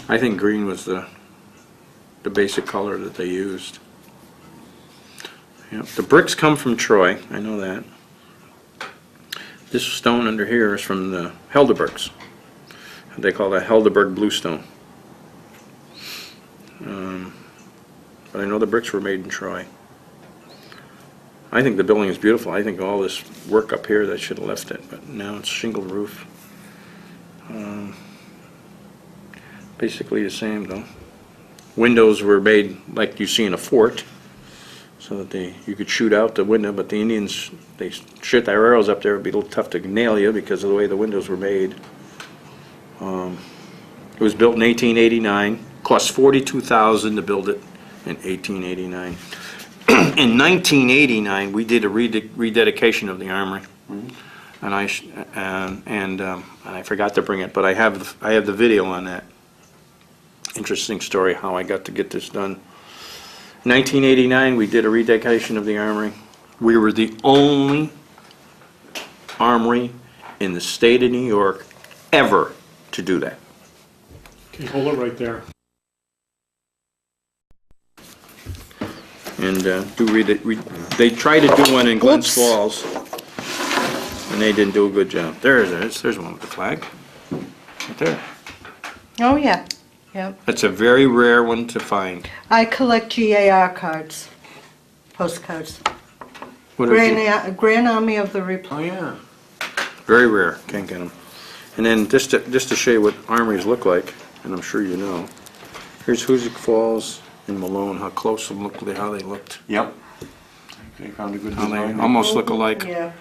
I think green was the basic color that they used. Yep. The bricks come from Troy, I know that. This stone under here is from the Helderbergs. They call that Helderberg bluestone. But I know the bricks were made in Troy. I think the building is beautiful. I think all this work up here, that should have left it, but now it's shingle roof. Basically the same though. Windows were made like you see in a fort, so that you could shoot out the window, but the Indians, they shoot their arrows up there, it'd be a little tough to nail you because of the way the windows were made. It was built in 1889, cost $42,000 to build it in 1889. In 1989, we did a rededication of the Armory. and I forgot to bring it, but I have the video on that. Interesting story how I got to get this done. 1989, we did a rededication of the Armory. We were the only armory in the state of New York ever to do that. Okay, hold it right there. And do read it. They tried to do one in Glens Whoops. Falls, and they didn't do a good job. There's one with the flag. Right there. Oh, yeah, yep. That's a very rare one to find. I collect GAR cards, postcards. What is it? Grand Army of the Oh, Republic. yeah. Very rare. Can't get them. And then just to show you what armories look like, and I'm sure you know. Here's Hoosick Falls and Malone. How close them looked. How they looked. Yep. They found a good How they design. almost look alike. Yeah.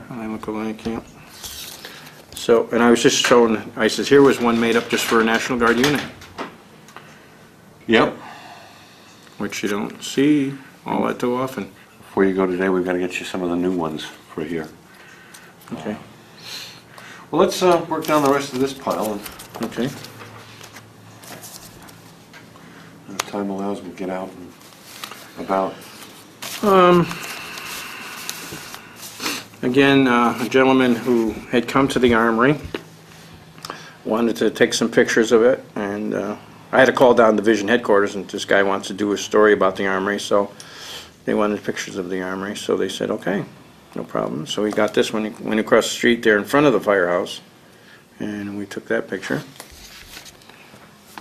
How they look alike. Yeah. So, and I was just showing. I says here was one made up just for a National Guard unit, Yep. which you don't see all that too often. Before you go today, we've got to get you some of the new ones for here. Okay. Well, let's work down the rest of this pile, and Okay. as time allows, we'll get out and about. Again, a gentleman who had come to the Armory wanted to take some pictures of it, and I had to call down division headquarters, and this guy wants to do a story about the Armory, so they wanted pictures of the Armory, so they said, okay, no problem. So we got this one, went across the street there in front of the firehouse, and we took that picture.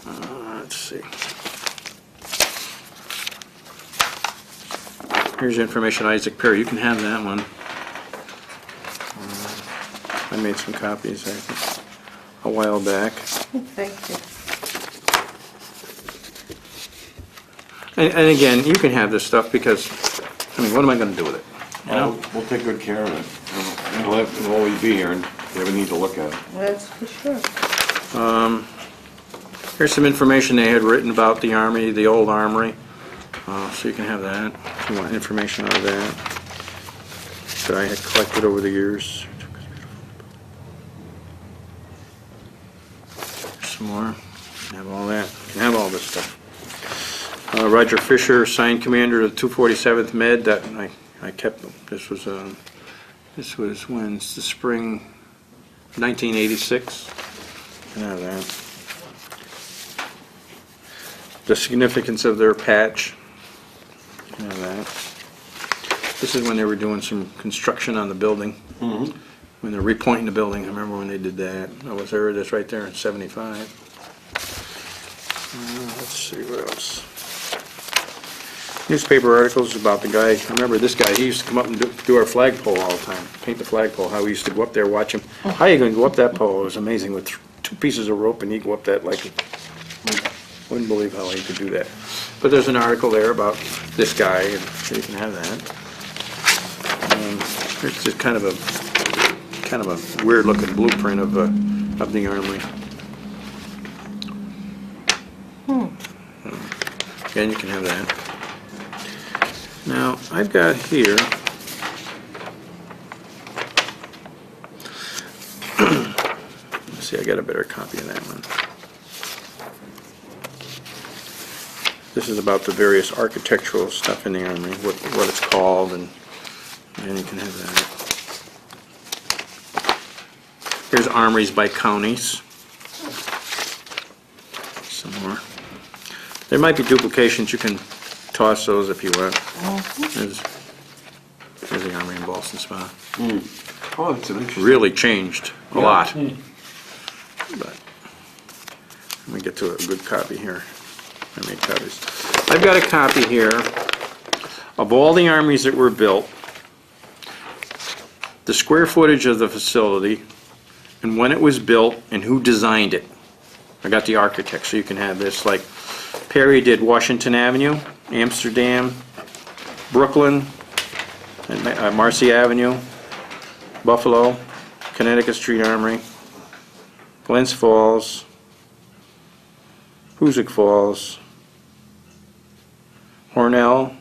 Let's see. Here's information, Isaac Perry. You can have that one. I made some copies, I think, a while back. Thank you. And again, you can have this stuff because, I mean, what am I gonna do with it? You know? We'll take good care of it. It'll always be here, and if you ever need to look at it. That's for sure. Here's some information they had written about the Armory, the old Armory. So you can have that, if you want information out of that, that I had collected over the years. Some more, have all that, you can have all this stuff. Roger Fisher, signed commander of the 247th Med, that I kept, this was when, it's the spring 1986, you can have that. The significance of their patch, you can have that. This is when they were doing some construction on the building. Mm-hmm. When they're repointing the building, I remember when they did that. I was there, that's right there in 75. Let's see, what else? Newspaper articles about the guy, I remember this guy, he used to come up and do our flagpole all the time, paint the flagpole, how we used to go up there, watch him. How you gonna go up that pole? It was amazing, with two pieces of rope and he'd go up that like, wouldn't believe how he could do that. But there's an article there about this guy, and so you can have that. It's just kind of a weird looking blueprint of the Armory. Again, you can have that. Now, I've got here, let's see, I got a better copy of that one. This is about the various architectural stuff in the Armory, what it's called, and you can have that. Here's armories by counties. Some more. There might be duplications, you can toss those if you want. There's the Armory in Ballston Spa. Oh, that's an interesting. Really changed a lot. Mm. But let me get to a good copy here. I made copies. I've got a copy here of all the armories that were built, the square footage of the facility, and when it was built, and who designed it. I got the architect, so you can have this. Like Perry did Washington Avenue, Amsterdam, Brooklyn, and Marcy Avenue, Buffalo, Connecticut Street Armory, Glens Falls, Hoosick Falls, Hornell,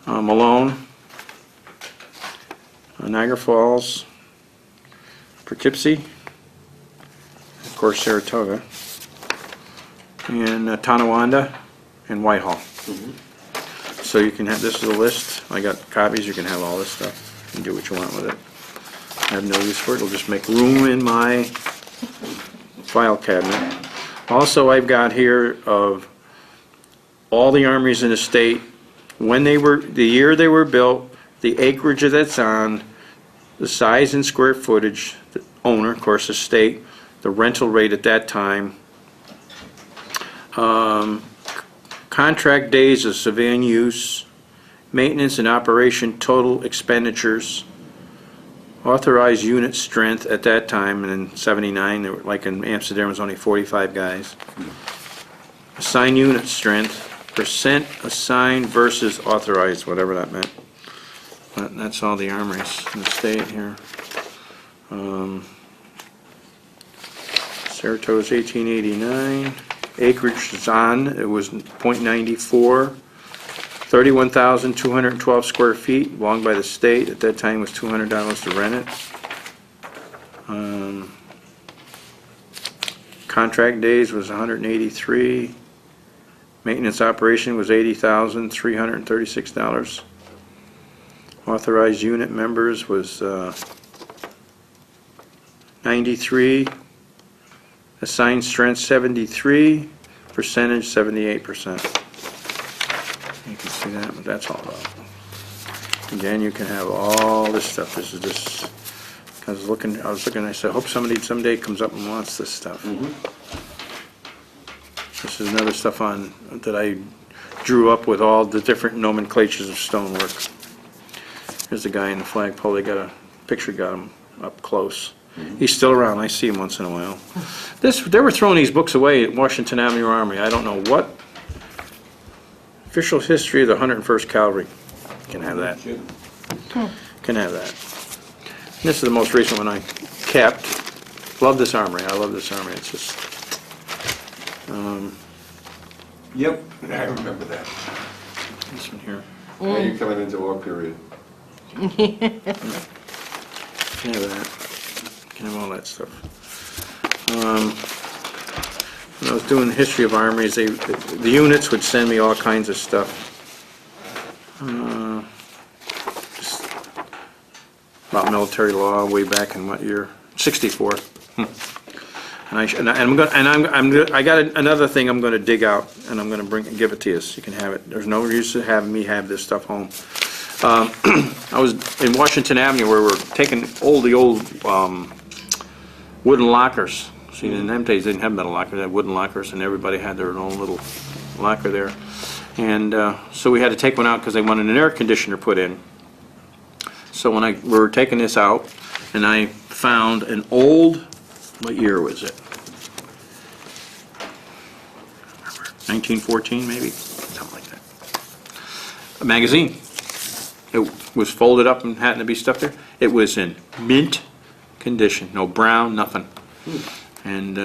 Malone, Niagara Falls, Poughkeepsie, of course Saratoga, and Tonawanda, and Whitehall. So you can have, this is a list, I got copies, you can have all this stuff, you can do what you want with it. I have no use for it, it'll just make room in my file cabinet. Also, I've got here of all the armories in the state, when they were, the year they were built, the acreage that's on, the size and square footage, the owner, of course, the state, the rental rate at that time, contract days of civilian use, maintenance and operation total expenditures, authorized unit strength at that time, and in '79, there were, like in Amsterdam, was only 45 guys. Assigned unit strength, percent assigned versus authorized, whatever that meant. But that's all the armories in the state here. Saratoga's 1889. Acreage is on, it was .94. 31,212 square feet, belonged by the state. At that time, it was $200 to rent it. Contract days was 183. Maintenance operation was $80,336. Authorized unit members was 93. Assigned strength 73. Percentage 78%. You can see that, what that's all about. Again, you can have all this stuff. This is just, I was looking, I said, I hope somebody someday comes up and wants this stuff. This is another stuff on, that I drew up with all the different nomenclatures of stonework. Here's the guy in the flagpole, they got a picture, got him up close. He's still around, I see him once in a while. They were throwing these books away at Washington Avenue Armory. I don't know what. Official history of the 101st Cavalry. Can have that. Can have that. And this is the most recent one I kept. Love this armory. I love this armory. It's just. Yep, I remember that. This one here. Now you're coming into our period. Can have that. Can have all that stuff. When I was doing the history of armories, the units would send me all kinds of stuff. Just about military law way back in what year? 64. I got another thing I'm going to dig out, and I'm going to give it to you so you can have it. There's no use in having me have this stuff home. I was in Washington Avenue where we're taking the old wooden lockers. See, in them days they didn't have metal lockers, they had wooden lockers, and everybody had their own little locker there. And so we had to take one out because they wanted an air conditioner put in. So when we were taking this out, and I found an old, what year was it? 1914 maybe, something like that. A magazine. It was folded up and happened to be stuff there. It was in mint condition, no brown, nothing. And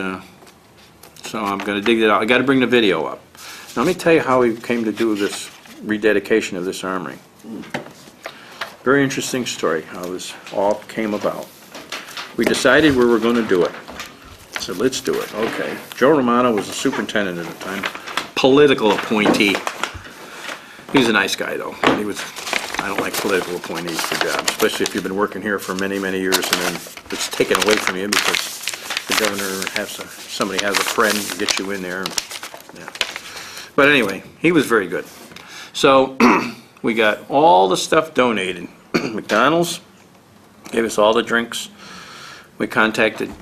so I'm going to dig it out. I got to bring the video up. Now, let me tell you how we came to do this rededication of this armory. Very interesting story how this all came about. We decided we were going to do it. I said, let's do it. Okay. Joe Romano was the superintendent at the time, political appointee. He's a nice guy, though. He was. I don't like political appointees for jobs, especially if you've been working here for many, many years and then it's taken away from you because the governor somebody has a friend to get you in there. Yeah. But anyway, he was very good. So we got all the stuff donated. McDonald's gave us all the drinks. We contacted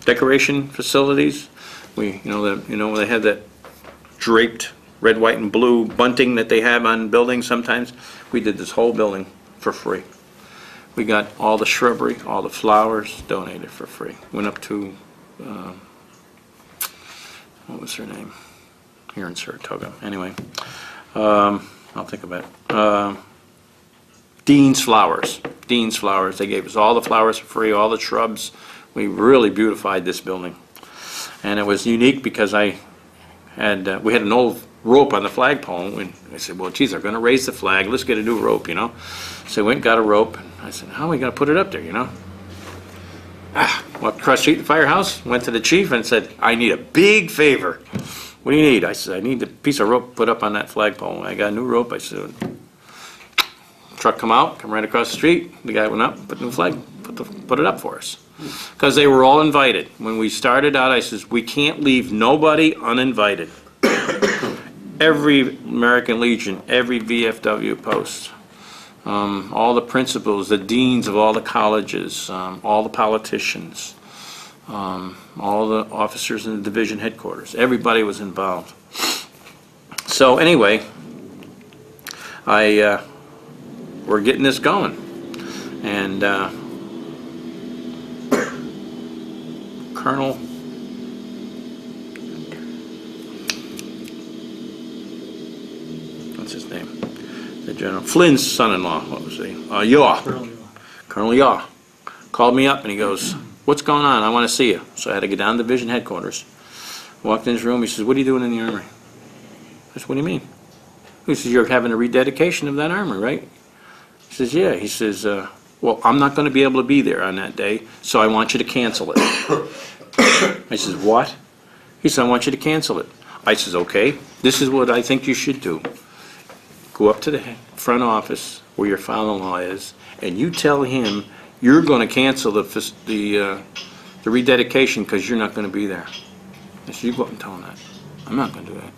decoration facilities. They had that draped red, white, and blue bunting that they have on buildings sometimes. We did this whole building for free. We got all the shrubbery, all the flowers donated for free. Went up to, what was her name? Here in Saratoga. Anyway, I'll think about it. Dean's Flowers. Dean's Flowers. They gave us all the flowers for free, all the shrubs. We really beautified this building. And it was unique because we had an old rope on the flagpole, and I said, well, geez, they're gonna raise the flag, let's get a new rope, you know? So I went and got a rope, and I said, how are we gonna put it up there, you know? Walked across the street to the firehouse, went to the chief and said, I need a big favor. What do you need? I said, I need a piece of rope put up on that flagpole. I got a new rope. I said, truck come out, come right across the street. The guy went up, put the new flag, put it up for us. Because they were all invited. When we started out, I says, we can't leave nobody uninvited. Every American Legion, every VFW post, all the principals, the deans of all the colleges, all the politicians, all the officers in the division headquarters, everybody was involved. So anyway, we're getting this going, and Colonel what's his name? The General Flynn's son-in-law. What was he? Yaw. Colonel Yaw called me up and he goes, "What's going on? I want to see you." So I had to get down to division headquarters. Walked in his room. He says, "What are you doing in the armory?" I said, "What do you mean?" He says, "You're having a rededication of that armory, right?" He says, "Yeah." He says, "Well, I'm not going to be able to be there on that day, so I want you to cancel it." I says, "What?" He said, "I want you to cancel it." I says, "Okay, this is what I think you should do. Go up to the front office where your father-in-law is, and you tell him you're going to cancel the rededication because you're not going to be there." I said, "You go up and tell him that. I'm not going to do that."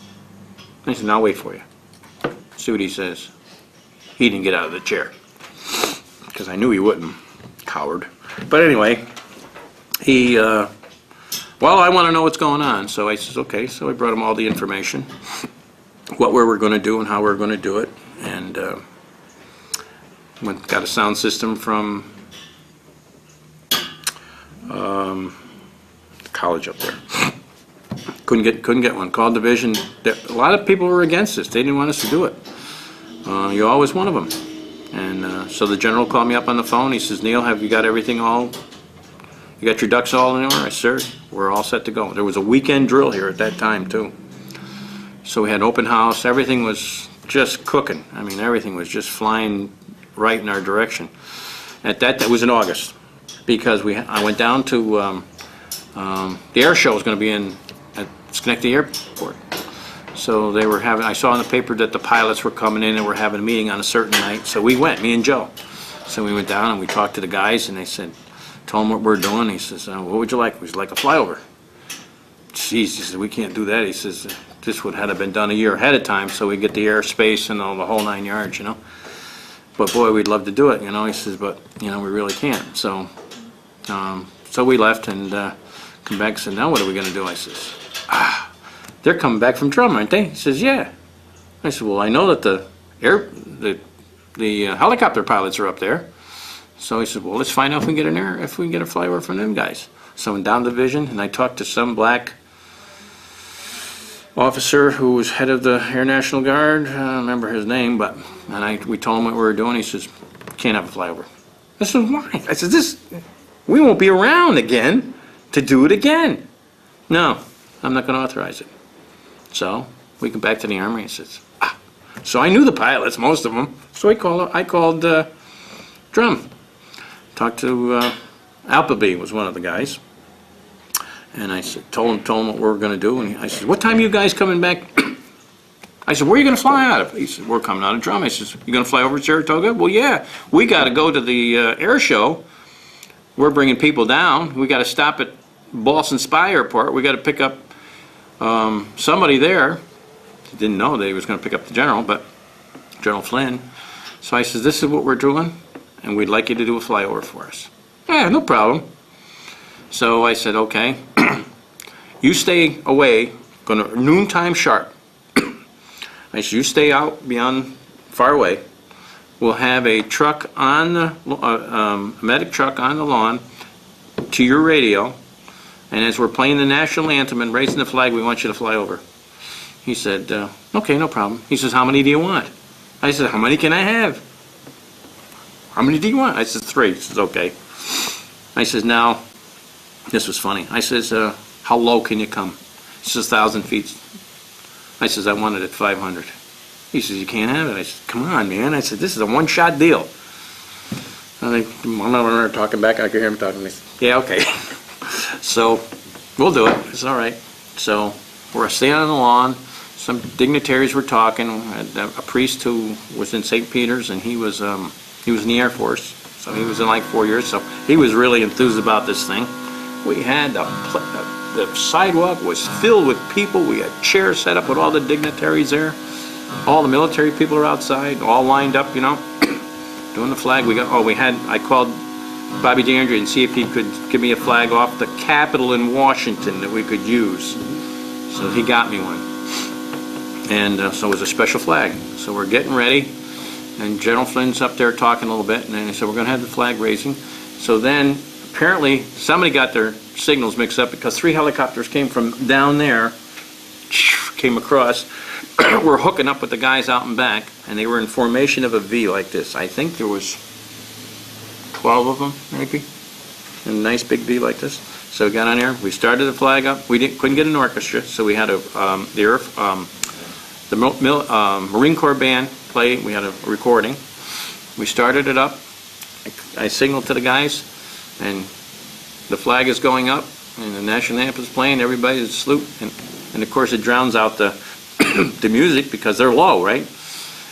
I said, "I'll wait for you." See what he says. He didn't get out of the chair because I knew he wouldn't. Coward. But anyway, he, well, I want to know what's going on. So I says, okay. So I brought him all the information, what we were going to do and how we were going to do it, and got a sound system from the college up there. Couldn't get one. Called division. A lot of people were against this. They didn't want us to do it. You're always one of them. And so the general called me up on the phone. He says, "Neil, have you got everything all? You got your ducks all in order?" I said, "Sir, we're all set to go." There was a weekend drill here at that time too. So we had an open house. Everything was just cooking. I mean, everything was just flying right in our direction. That was in August, because I went down to the air show was going to be at Schenectady Airport. So they were having. I saw in the paper that the pilots were coming in and were having a meeting on a certain night. So we went, me and Joe. So we went down and we talked to the guys, and they said, told them what we're doing. He says, "What would you like?" We said, "Like a flyover." Jeez, he says, "We can't do that." He says, "This would have been done a year ahead of time so we get the airspace and all the whole 9 yards, you know. But boy, we'd love to do it, you know." He says, "But, you know, we really can't." So so we left and come back and said, "Now what are we going to do?" I says, "They're coming back from drum, aren't they?" He says, "Yeah." I said, "Well, I know that the helicopter pilots are up there." So he said, "Well, let's find out if we can get a flyover from them guys." So I went down the division and I talked to some black officer who was head of the Air National Guard. I don't remember his name, but we told him what we were doing. He says, "Can't have a flyover." I said, "Why?" I said, "We won't be around again to do it again." "No, I'm not going to authorize it." So we come back to the Armory and says, So I knew the pilots, most of them. So I called Drum. Talked to Appleby was one of the guys. And I said, told him what we were going to do. And I said, "What time are you guys coming back?" I said, "Where are you going to fly out of?" He said, "We're coming out of Drum." I said, "You going to fly over to Saratoga?" "Well, yeah. We got to go to the air show. We're bringing people down. We got to stop at Ballston Spa Airport. We got to pick up somebody there." Didn't know that he was going to pick up the general, but General Flynn. So I said, "This is what we're doing, and we'd like you to do a flyover for us." "Yeah, no problem." So I said, "Okay, you stay away, going to noontime sharp." I said, "You stay out beyond, far away. We'll have a truck on the, a medic truck on the lawn to your radio, and as we're playing the national anthem and raising the flag, we want you to fly over." He said, "Okay, no problem." He says, "How many do you want?" I said, "How many can I have?" "How many do you want?" I said, "3. He says, "Okay." I says, "Now," this was funny. I says, "How low can you come?" He says, 1,000 feet. I says, I want it at 500. He says, you can't have it. I said, come on, man. I said, this is a one-shot deal. And one of them are talking back. I could hear him talking. They said, yeah, okay. So we'll do it. It's all right. So we're standing on the lawn. Some dignitaries were talking. A priest who was in St. Peter's, and he was in the Air Force. So he was in like 4 years. So he was really enthused about this thing. We had the sidewalk was filled with people. We had chairs set up with all the dignitaries there. All the military people are outside, all lined up, you know, doing the flag. I called Bobby DeAndre and see if he could give me a flag off the Capitol in Washington that we could use. So he got me one. And so it was a special flag. So we're getting ready, and General Flynn's up there talking a little bit, and then he said, we're going to have the flag raising. So then, apparently, somebody got their signals mixed up because 3 helicopters came from down there, came across. We're hooking up with the guys out and back, and they were in formation of a V like this. I think there was 12 of them, maybe, in a nice big V like this. So we got on there, we started the flag up. We couldn't get an orchestra, so we had the Marine Corps band play. We had a recording. We started it up. I signaled to the guys, and the flag is going up, and the national anthem is playing. Everybody's salute, and of course it drowns out the the music because they're low, right?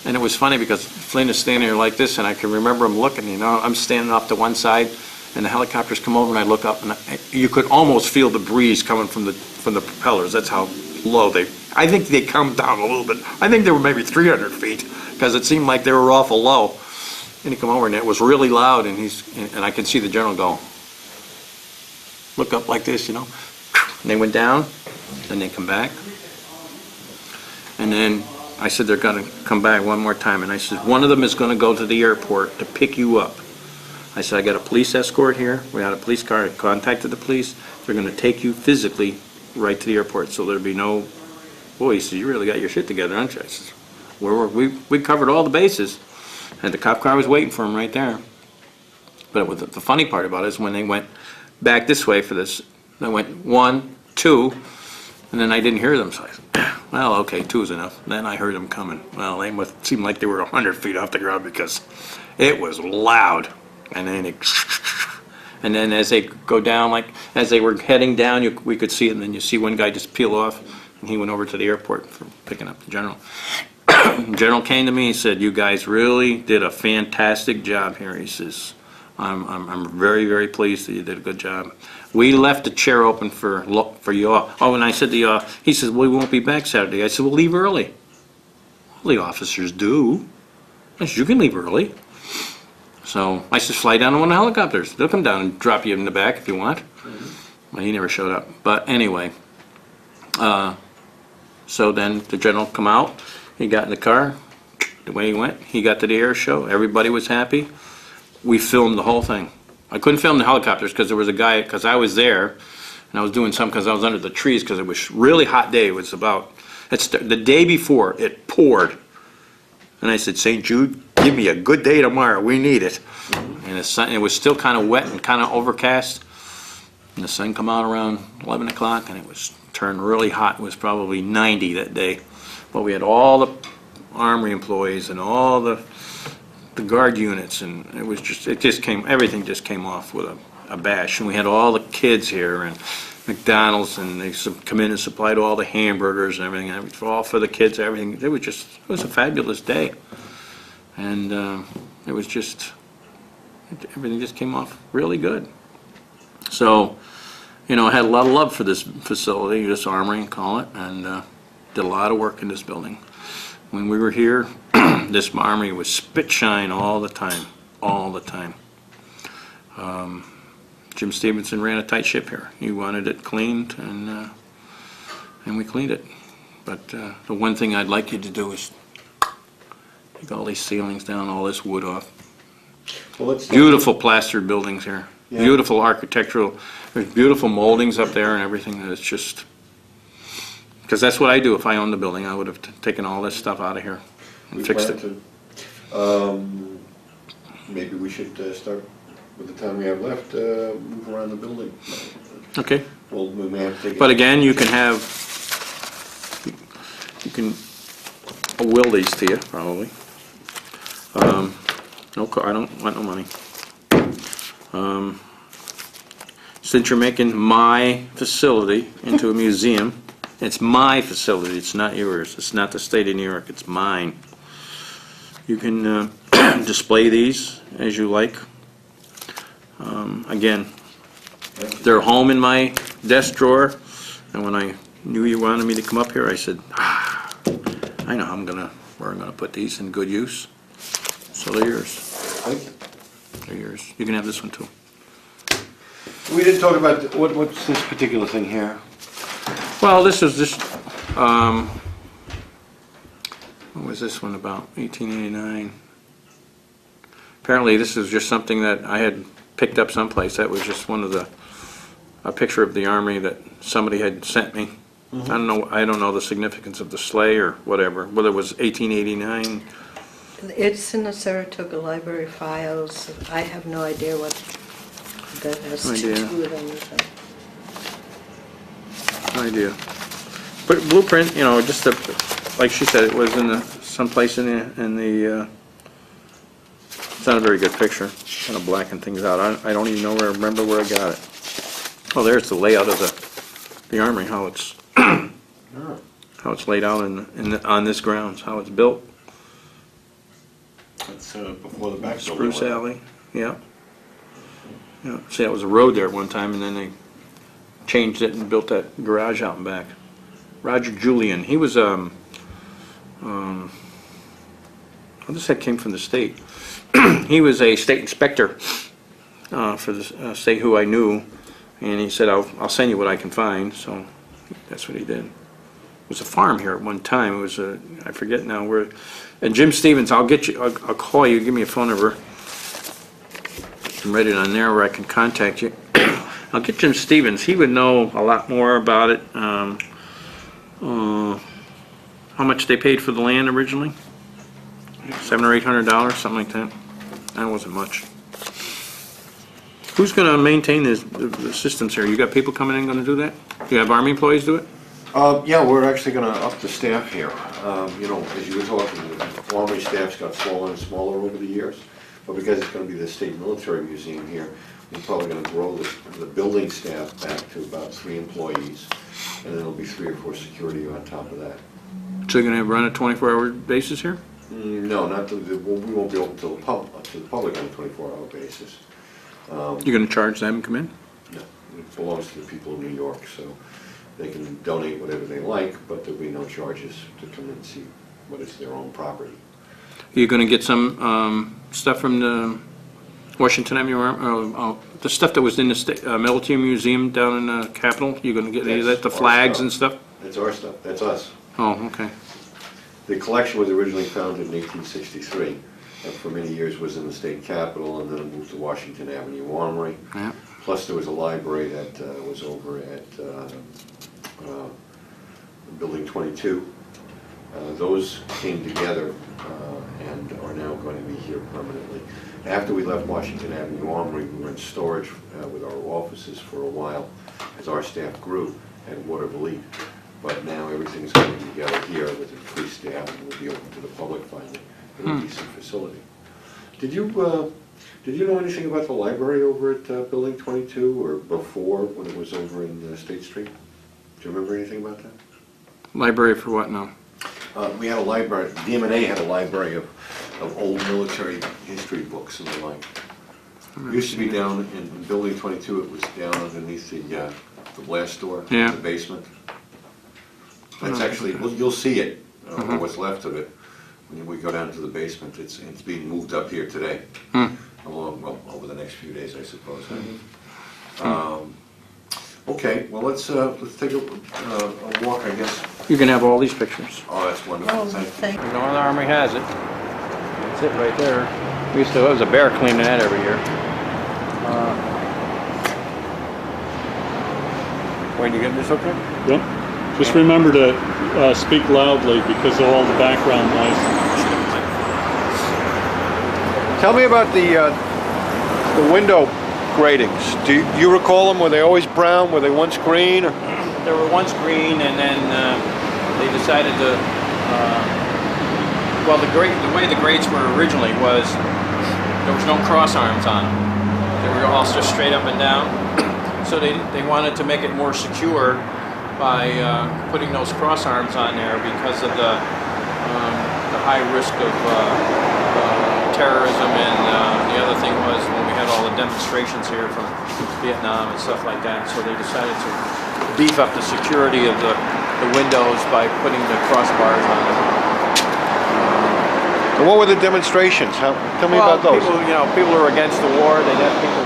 And it was funny because Flynn is standing there like this, and I can remember him looking. You know, I'm standing off to one side, and the helicopters come over, and I look up, and you could almost feel the breeze coming from the propellers. That's how low they. I think they come down a little bit. I think they were maybe 300 feet because it seemed like they were awful low. And he come over, and it was really loud, and I could see the general go, look up like this, you know. And they went down, then they come back. And then I said, they're going to come back one more time. And I said, one of them is going to go to the airport to pick you up. I said, I got a police escort here. We had a police car. I contacted the police. They're going to take you physically right to the airport. So there'll be no, boy, he said, you really got your shit together, aren't you? I said, we covered all the bases. And the cop car was waiting for him right there. But the funny part about it is when they went back this way for this, they went 1, 2, and then I didn't hear them. So I said, well, okay, 2 is enough. Then I heard them coming. Well, they must seem like they were 100 feet off the ground because it was loud. And then as they go down, like as they were heading down, we could see it, and then you see one guy just peel off, and he went over to the airport for picking up the general. General came to me and said, you guys really did a fantastic job here. He says, I'm very, very pleased that you did a good job. We left the chair open for you all. Oh, and I said to you, he says, well, we won't be back Saturday. I said, we'll leave early. Well, the officers do. I said, you can leave early. So I said, fly down on one of the helicopters. They'll come down and drop you in the back if you want. Well, he never showed up. But anyway, so then the general come out. He got in the car. The way he went, he got to the air show. Everybody was happy. We filmed the whole thing. I couldn't film the helicopters because there was a guy, because I was there, and I was doing some because I was under the trees because it was really hot day. It was about, the day before, it poured. And I said, St. Jude, give me a good day tomorrow. We need it. And the sun, it was still kind of wet and kind of overcast. And the sun come out around 11 o'clock, and it was turned really hot. It was probably 90 that day. But we had all the Armory employees and all the guard units, and everything just came off with a bash. And we had all the kids here, and McDonald's, and they come in and supplied all the hamburgers and everything. And it was all for the kids, everything. It was a fabulous day. And it was just, everything just came off really good. So, you know, I had a lot of love for this facility, this Armory, call it, and did a lot of work in this building. When we were here, this Armory was spit shine all the time, all the time. Jim Stevenson ran a tight ship here. He wanted it cleaned, and we cleaned it. But the one thing I'd like you to do is take all these ceilings down, all this wood off. Well, Beautiful plastered buildings here. Yeah. Beautiful architectural, there's beautiful moldings up there and everything. It's just, because that's what I do if I owned the building. I would have taken all this stuff out of here and fixed it. Maybe we should start with the time we have left, move around the building. Okay. Well, we may have to take. But again, you can can, I'll will these to you, probably. I don't want no money. Since you're making my facility into a museum, it's my facility, it's not yours. It's not the state of New York, it's mine. You can display these as you like. Again, they're home in my desk drawer, and when I knew you wanted me to come up here, I said, I know where I'm gonna put these in good use. So they're yours. Thank you. They're yours. You can have this one too. We didn't talk about, what's this particular thing here? Well, this is just, what was this one about? 1889. Apparently, this is just something that I had picked up someplace. That was just a picture of the Armory that somebody had sent me. I don't know the significance of the sleigh or whatever, whether it was 1889. It's in the Saratoga Library files. I have no idea what that has No to idea. do with anything. No idea. But blueprint, just like she said, it was in someplace in the. It's not a very good picture. Kind of blacken things out. I don't even remember where I got it. Oh, there's the layout of the Armory, how it's how it's laid out on this grounds, how it's built. That's before the back. Spruce Alley, yeah. Yeah. See, that was a road there at one time, and then they changed it and built that garage out and back. Roger Julian, he was well, this head came from the state. He was a state inspector for the state who I knew, and he said, I'll send you what I can find, so that's what he did. It was a farm here at one time. It was I forget now where. And Jim Stevens, I'll call you, give me a phone number. I'm ready on there where I can contact you. I'll get Jim Stevens. He would know a lot more about it. How much they paid for the land originally? $700 or $800, something like that. That wasn't much. Who's going to maintain the systems here? You got people coming in going to do that? You have Army employees do it? Yeah, we're actually gonna up the staff here. As you were talking, the Armory staff's got smaller and smaller over the years, but because it's gonna be the State Military Museum here, we're probably gonna grow the building staff back to about 3 employees, and then there'll be 3 or 4 security on top of that. So you're going to run a 24-hour basis here? No, we won't be open to the public on a 24-hour basis. You're going to charge them to come in? No, it belongs to the people of New York, so they can donate whatever they like, but there'll be no charges to come and see what is their own property. Are you going to get some stuff from the Washington Avenue, the stuff that was in the Military Museum down in the Capitol? You going to get any of that, the flags and stuff? That's our stuff, that's us. Oh, okay. The collection was originally founded in 1863, and for many years was in the state capitol, and then it moved to Washington Avenue Armory. Yeah. Plus there was a library that was over at Building 22. Those came together and are now going to be here permanently. After we left Washington Avenue Armory, we were in storage with our offices for a while as our staff grew and water leaked. But now everything's coming together here with increased staff, and we'll be open to the public finally in a decent facility. Did you know anything about the library over at Building 22 or before when it was over in State Street? Do you remember anything about that? Library for what now? We had a library, DMNA had a library of old military history books and the like. It used to be down in Building 22, it was down underneath the blast door, Yeah. the basement. That's actually, you'll see it, or what's left of it, when we go down to the basement. It's being moved up here today, over the next few days, I suppose. Okay, well, let's take a walk, I guess. You can have all these pictures. Oh, that's wonderful, Oh, thank you. thank you. Northern Armory has it. That's it right there. We used to, it was a bear cleaning that every year. Wait, you get this okay? Yep. Just remember to speak loudly because of all the background noise. Tell me about the window gratings. Do you recall them? Were they always brown? Were they once green? Or? They were once green, and then they decided to well, the way the grates were originally was there was no cross arms on them. They were all just straight up and down. So they wanted to make it more secure by putting those cross arms on there because of the high risk of terrorism, and the other thing was when we had all the demonstrations here from Vietnam and stuff like that, so they decided to beef up the security of the windows by putting the crossbars on them. And what were the demonstrations? Tell me about those. People who were against the war, they'd have people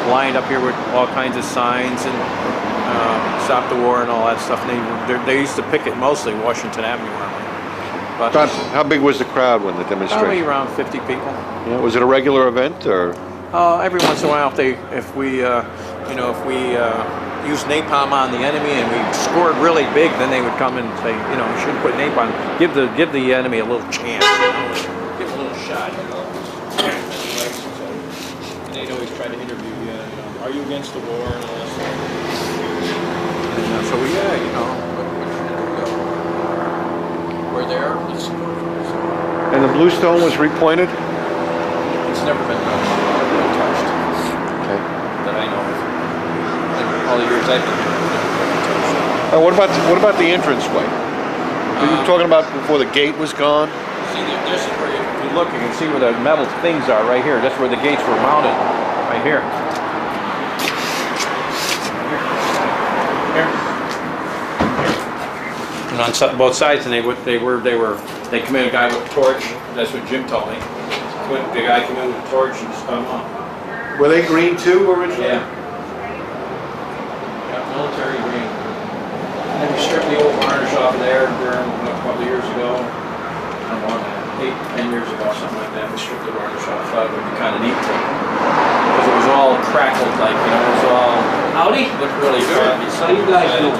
lined up here with all kinds of signs and stop the war and all that stuff. And they used to picket mostly Washington Avenue Armory. But How big was the crowd when the probably demonstration? around 50 people. Yeah, was it a regular event or? Every once in a while, if we used napalm on the enemy and we scored really big, then they would come and say, you shouldn't put napalm. Give the enemy a little chance, give a little shot. And they'd always try to interview you. Are you against the war and all that stuff? And so we're there. And the bluestone was repointed? It's never been touched. Okay. That I know of. All the years I've been here, it's never been touched. What about the entranceway? You were talking about before the gate was gone? See, this is where if you look, you can see where the metal things are right here. That's where the gates were mounted, right here. Here. And on both sides, and they come in, a guy with a torch. That's what Jim told me. The guy came in with a torch and just come up. Were they green too originally? Yeah. Yeah, military green. And then we stripped the old varnish off of there during a couple of years ago. I don't know, 8, 10 years ago, something like that. We stripped the varnish off. Thought it would be kind of neat because it was all crackled, like, it was all. Howdy. Looked really good. How you guys doing?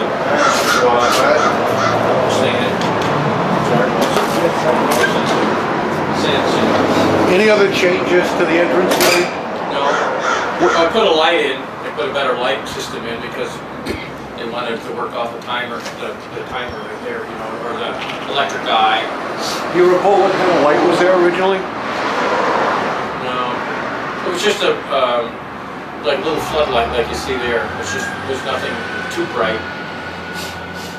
Any other changes to the entranceway? No. I put a light in. They put a better light system in because they wanted to work off the timer, the timer right there, or the electric eye. Do you recall what kind of light was there originally? No. It was just a like little floodlight like you see there. There's nothing too bright.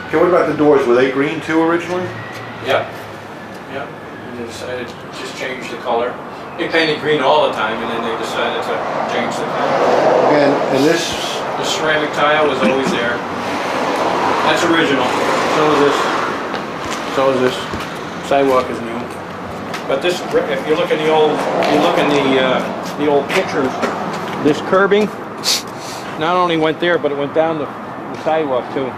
Okay, what about the doors? Were they green too originally? Yep. Yep. And they decided to just change the color. They painted green all the time, and then they decided to change the color. And this? The ceramic tile was always there. That's original. So is this. So is this. Sidewalk is new. But this, if you look in the old pictures, this curbing not only went there, but it went down the sidewalk too.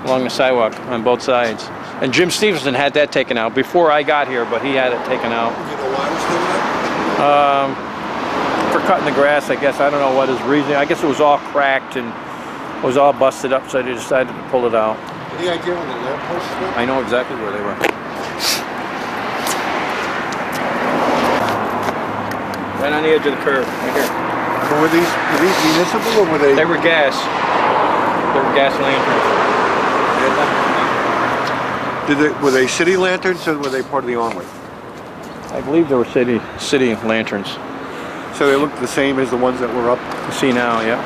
Along the sidewalk on both sides. And Jim Stevenson had that taken out before I got here, but he had it taken out. Do you know why it was taken out? For cutting the grass, I guess. I don't know what his reason. I guess it was all cracked and was all busted up, so they decided to pull it out. Any idea when the lampposts were? I know exactly where they were. Right on the edge of the curb, right here. So were these municipal or were they? They were gas. They were gas lanterns. Were they city lanterns or were they part of the Armory? I believe they were city lanterns. So they looked the same as the ones that were up? You see now, yeah.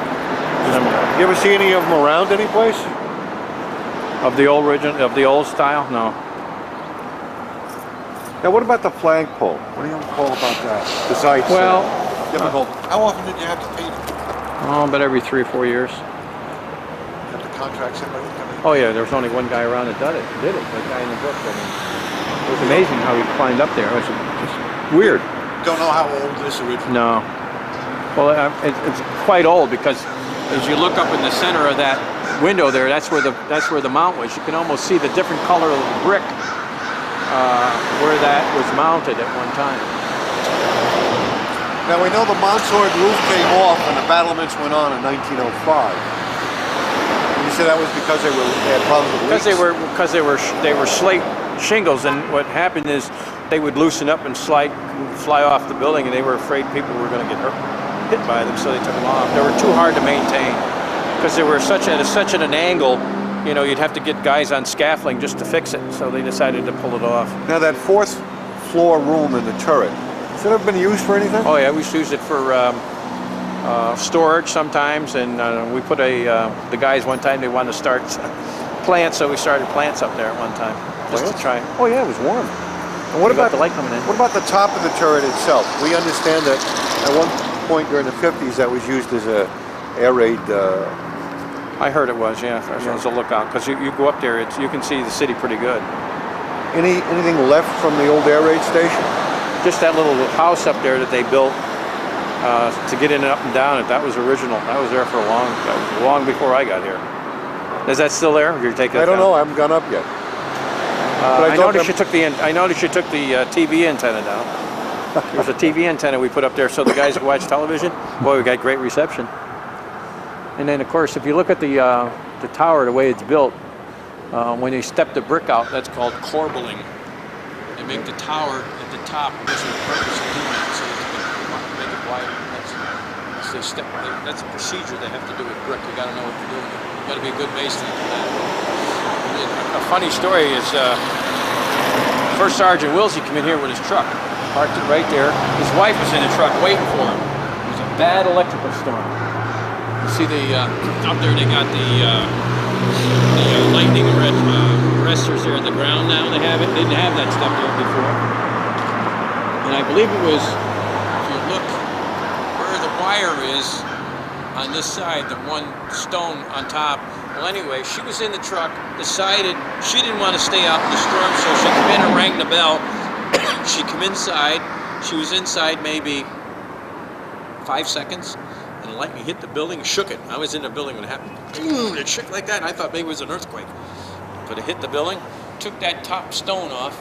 You ever see any of them around any place? Of the old style? No. Now what about the flagpole? What do you recall about that? Besides difficult. How often did you have to paint it? Oh, but every 3 or 4 years. Have to contract somebody to come in? Oh yeah, there was only one guy around that did it. The guy in the book. I mean, it was amazing how he climbed up there. It was just weird. Don't know how old this originally. No. Well, it's quite old because as you look up in the center of that window there, that's where the mount was. You can almost see the different color of the brick where that was mounted at one time. Now we know the Montsord roof came off when the battlements went on in 1905. You said that was because they had problems with leaks? Because they were slate shingles, and what happened is they would loosen up and fly off the building, and they were afraid people were going to get hit by them, so they took them off. They were too hard to maintain because they were at such an angle you know, you'd have to get guys on scaffolding just to fix it, so they decided to pull it off. Now that fourth floor room in the turret, has it ever been used for anything? Oh yeah, we used to use it for storage sometimes, and we put the guys one time, they wanted to start plants, so we started plants up there at one time, just to try. Oh yeah, it was warm. And what about the light coming in? What about the top of the turret itself? We understand that at one point during the 50s that was used as a air raid. I heard it was, yeah. There was a lookout, because you go up there, you can see the city pretty good. Anything left from the old air raid station? Just that little house up there that they built to get in and up and down it. That was original. That was there for long before I got here. Is that still there? Or you're taking it I don't down? know. I haven't gone up yet. I noticed you took the TV antenna down. There's a TV antenna we put up there so the guys that watch television. Boy, we got great reception. And then, of course, if you look at the tower, the way it's built, when you step the brick out, that's called corbelling. They make the tower at the top because of the purpose of doing it, so they make it wider. That's a procedure they have to do with brick. You got to know what you're doing. You got to be a good mason to do that. A funny story is First Sergeant Wilsey came in here with his truck, parked it right there. His wife was in the truck waiting for him. It was a bad electrical storm. You see up there they got the lightning arresters there at the ground now. They have it. They didn't have that stuff there before. And I believe it was, if you look where the wire is on this side, the one stone on top. Well, anyway, she was in the truck, decided she didn't want to stay out in the storm, so she came in and rang the bell. She came inside. She was inside maybe 5 seconds, and the lightning hit the building and shook it. I was in the building when it happened. Boom, it shook like that, and I thought maybe it was an earthquake. But it hit the building, took that top stone off,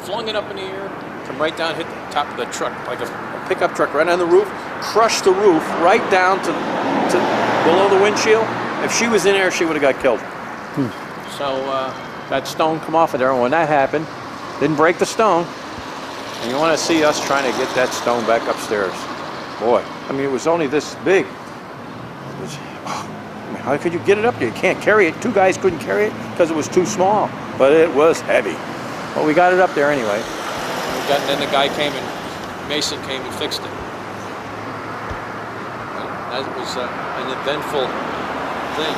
flung it up in the air, come right down, hit the top of the truck, like a pickup truck right on the roof, crushed the roof right down to below the windshield. If she was in there, she would have got killed. So that stone come off of there, and when that happened, didn't break the stone. And you want to see us trying to get that stone back upstairs. Boy, I mean, it was only this big. How could you get it up there? You can't carry it. Two guys couldn't carry it because it was too small, but it was heavy. Well, we got it up there anyway. And then the guy came and Mason came and fixed it. That was an eventful thing.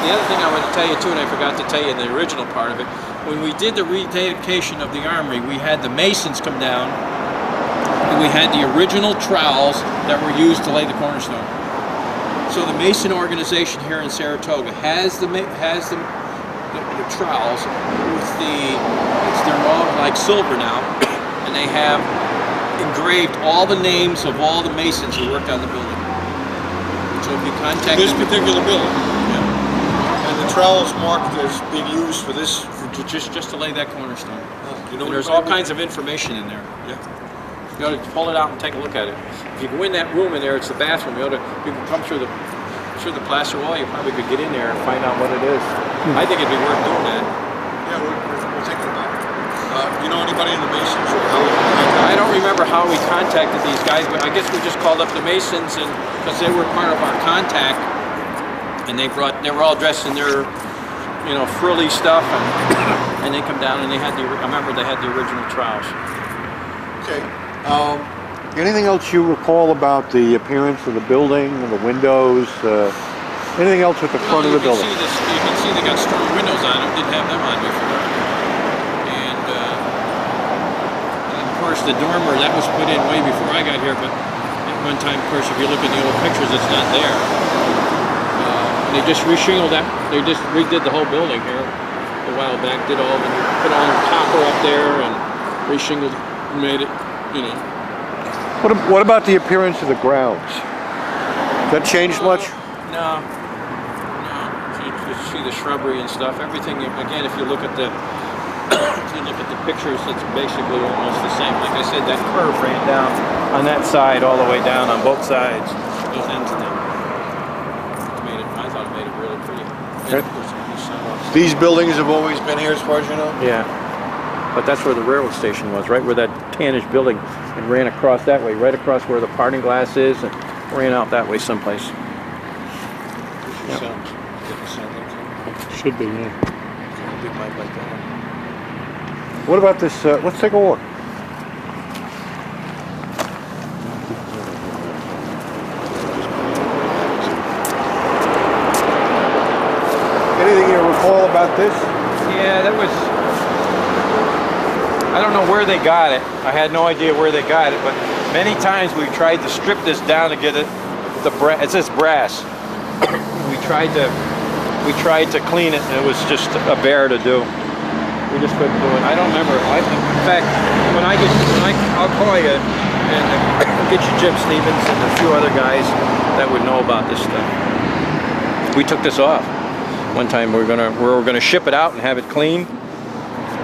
The other thing I want to tell you too, and I forgot to tell you in the original part of it, when we did the rededication of the Armory, we had the masons come down, and we had the original trowels that were used to lay the cornerstone. So the Mason organization here in Saratoga has the trowels with they're all like silver now, and they have engraved all the names of all the masons who worked on the building. So if you contact This particular building. Yeah. And the trowels marked as being used for this. just to lay that cornerstone. You know, And there's all kinds of information in there. Yeah. You ought to pull it out and take a look at it. If you go in that room in there, it's the bathroom. You can come through the plaster wall. You probably could get in there and find out what it is. I think it'd be worth doing that. Yeah, we're thinking about it. You know anybody in the Masons or how we can contact I don't remember how we contacted these guys, but I guess we just called up the Masons, and because they were part of our contact, and they were all dressed in their, frilly stuff, and they come down and I remember they had the original trowels. Okay. Anything else you recall about the appearance of the building and the windows? Anything else at the front of the building? You can see they got strong windows on them. Didn't have them on before. And of course the dormer that was put in way before I got here. But at one time, of course, if you look at the old pictures, it's not there. They just reshingled that. They just redid the whole building here a while back. Put all the copper up there and reshingled, and made it, What about the appearance of the grounds? Has that changed much? No. You see the shrubbery and stuff. Everything. Again, if you look at the pictures, it's basically almost the same. Like I said, that curve ran down on that side all the way down on both sides. Goes into them. I thought it made it really pretty. And of course, the sidewalks. These buildings have always been here, as far as you know? Yeah. But that's where the railroad station was, right where that tannish building, and ran across that way, right across where the parting glass is, and ran out that way someplace. Sounds. Should be, yeah. Big mic like that. What about this, let's take a walk. Anything you recall about this? Yeah, that was, I don't know where they got it. I had no idea where they got it, but many times we tried to strip this down to get it, it says brass. We tried to clean it, and it was just a bear to do. We just couldn't do it. I don't remember. In fact, I'll call you and get you Jim Stevens and a few other guys that would know about this stuff. We took this off. One time we were gonna ship it out and have it clean,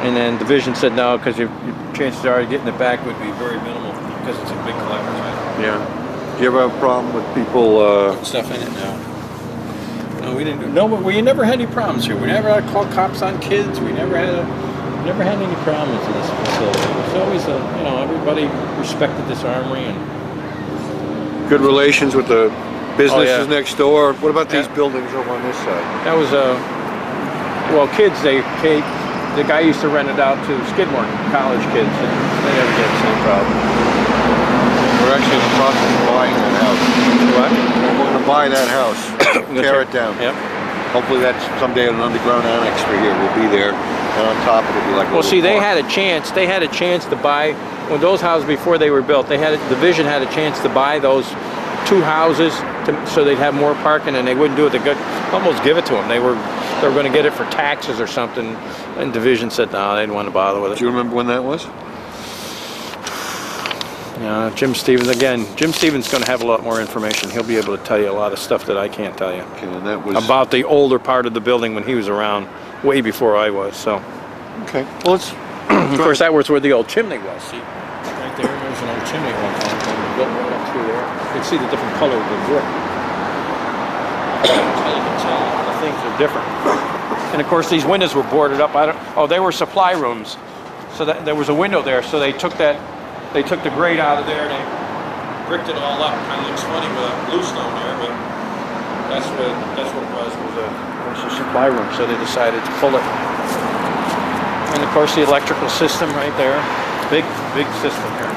and then Division said no, because your chances are getting it back would be very minimal because it's a big collector's item. Yeah. Do you ever have a problem with people, Put stuff in it now. No, we didn't. No, but we never had any problems here. We never had to call cops on kids. We never had any problems in this facility. It was always everybody respected this armory and. good relations with the businesses yeah. next door? What about these Yeah. buildings over on this side? That was kids. The guy used to rent it out to Skidmore college kids, and they never get the same problem. We're actually in the process of buying that house. What? We're going to buy that house, tear it down. Yep. Hopefully that's someday an underground annex for here. We'll be there, and on top it'll be like a Well, see, little they park. had a chance. They had a chance to buy when those houses before they were built. Division had a chance to buy those two houses so they'd have more parking, and they wouldn't do it. They could almost give it to them. They were going to get it for taxes or something, and Division said no, they didn't want to bother with it. Do you remember when that was? Jim Stevens again. Jim Stevens going to have a lot more information. He'll be able to tell you a lot of stuff that I can't tell you Okay, and that was... about the older part of the building when he was around, way before I was. So, Okay, well let's... of course, that was where the old chimney was. See, right there's an old chimney at one time. They built right up through there. You can see the different color of the brick. You can tell the things are different. And of course, these windows were boarded up. They were supply rooms. So that there was a window there. So they took the grate out of there and they bricked it all up. Kind of looks funny with a bluestone there, but that's what it was. It was a supply room. So they decided to pull it. And of course, the electrical system right there. Big system here.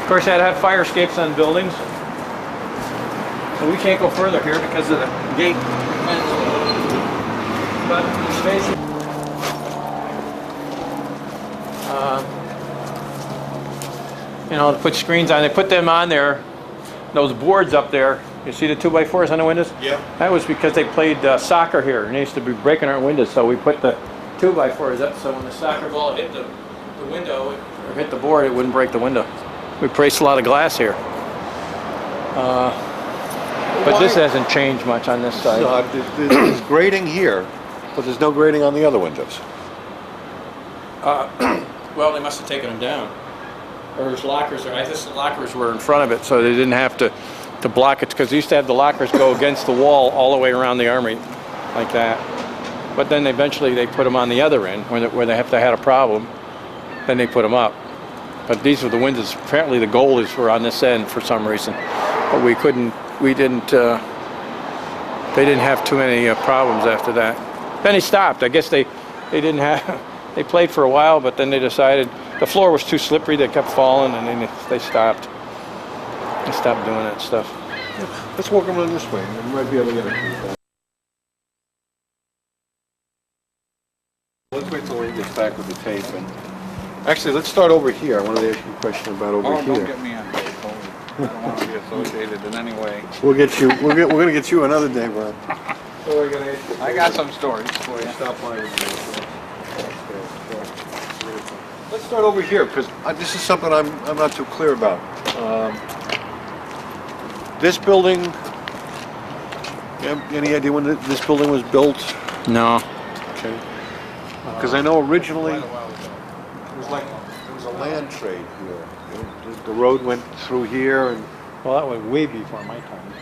Of course, they had to have fire escapes on buildings. So we can't go further here because of the gate. But it's basically, to put screens on. They put them on there, those boards up there. You see the 2x4s on the windows? Yeah. That was because they played soccer here, and they used to be breaking our windows, so we put the 2x4s up so when the soccer ball hit the window or hit the board, it wouldn't break the window. We placed a lot of glass here. But this hasn't changed much on this side. No, there's grating here, but there's no grating on the other windows. Well, they must have taken them down. Or there's lockers there. I guess the lockers were in front of it, so they didn't have to block it, because they used to have the lockers go against the wall all the way around the armory, like that. But then eventually they put them on the other end, where they have to had a problem, then they put them up. But these were the windows. Apparently the goalies were on this end for some reason, but they didn't have too many problems after that. Then they stopped. I guess they didn't have. They played for a while, but then they decided the floor was too slippery. They kept falling, and then they stopped. They stopped doing that stuff. Let's walk around this way. We might be able to get it. Let's wait till he gets back with the tape. Actually, let's start over here. I wanted to ask you a question about over Oh, here. don't get me on tape. I don't want to be associated in any way. We'll get you. We're gonna get you another day, Brian. I got some stories for you. Stop by with me. Let's start over here, because this is something I'm not too clear about. This building. You have any idea when this building was built? No. Okay. Because I know originally Quite a while ago. it was a land trade here. The road went through here, and Well, that was way before my time.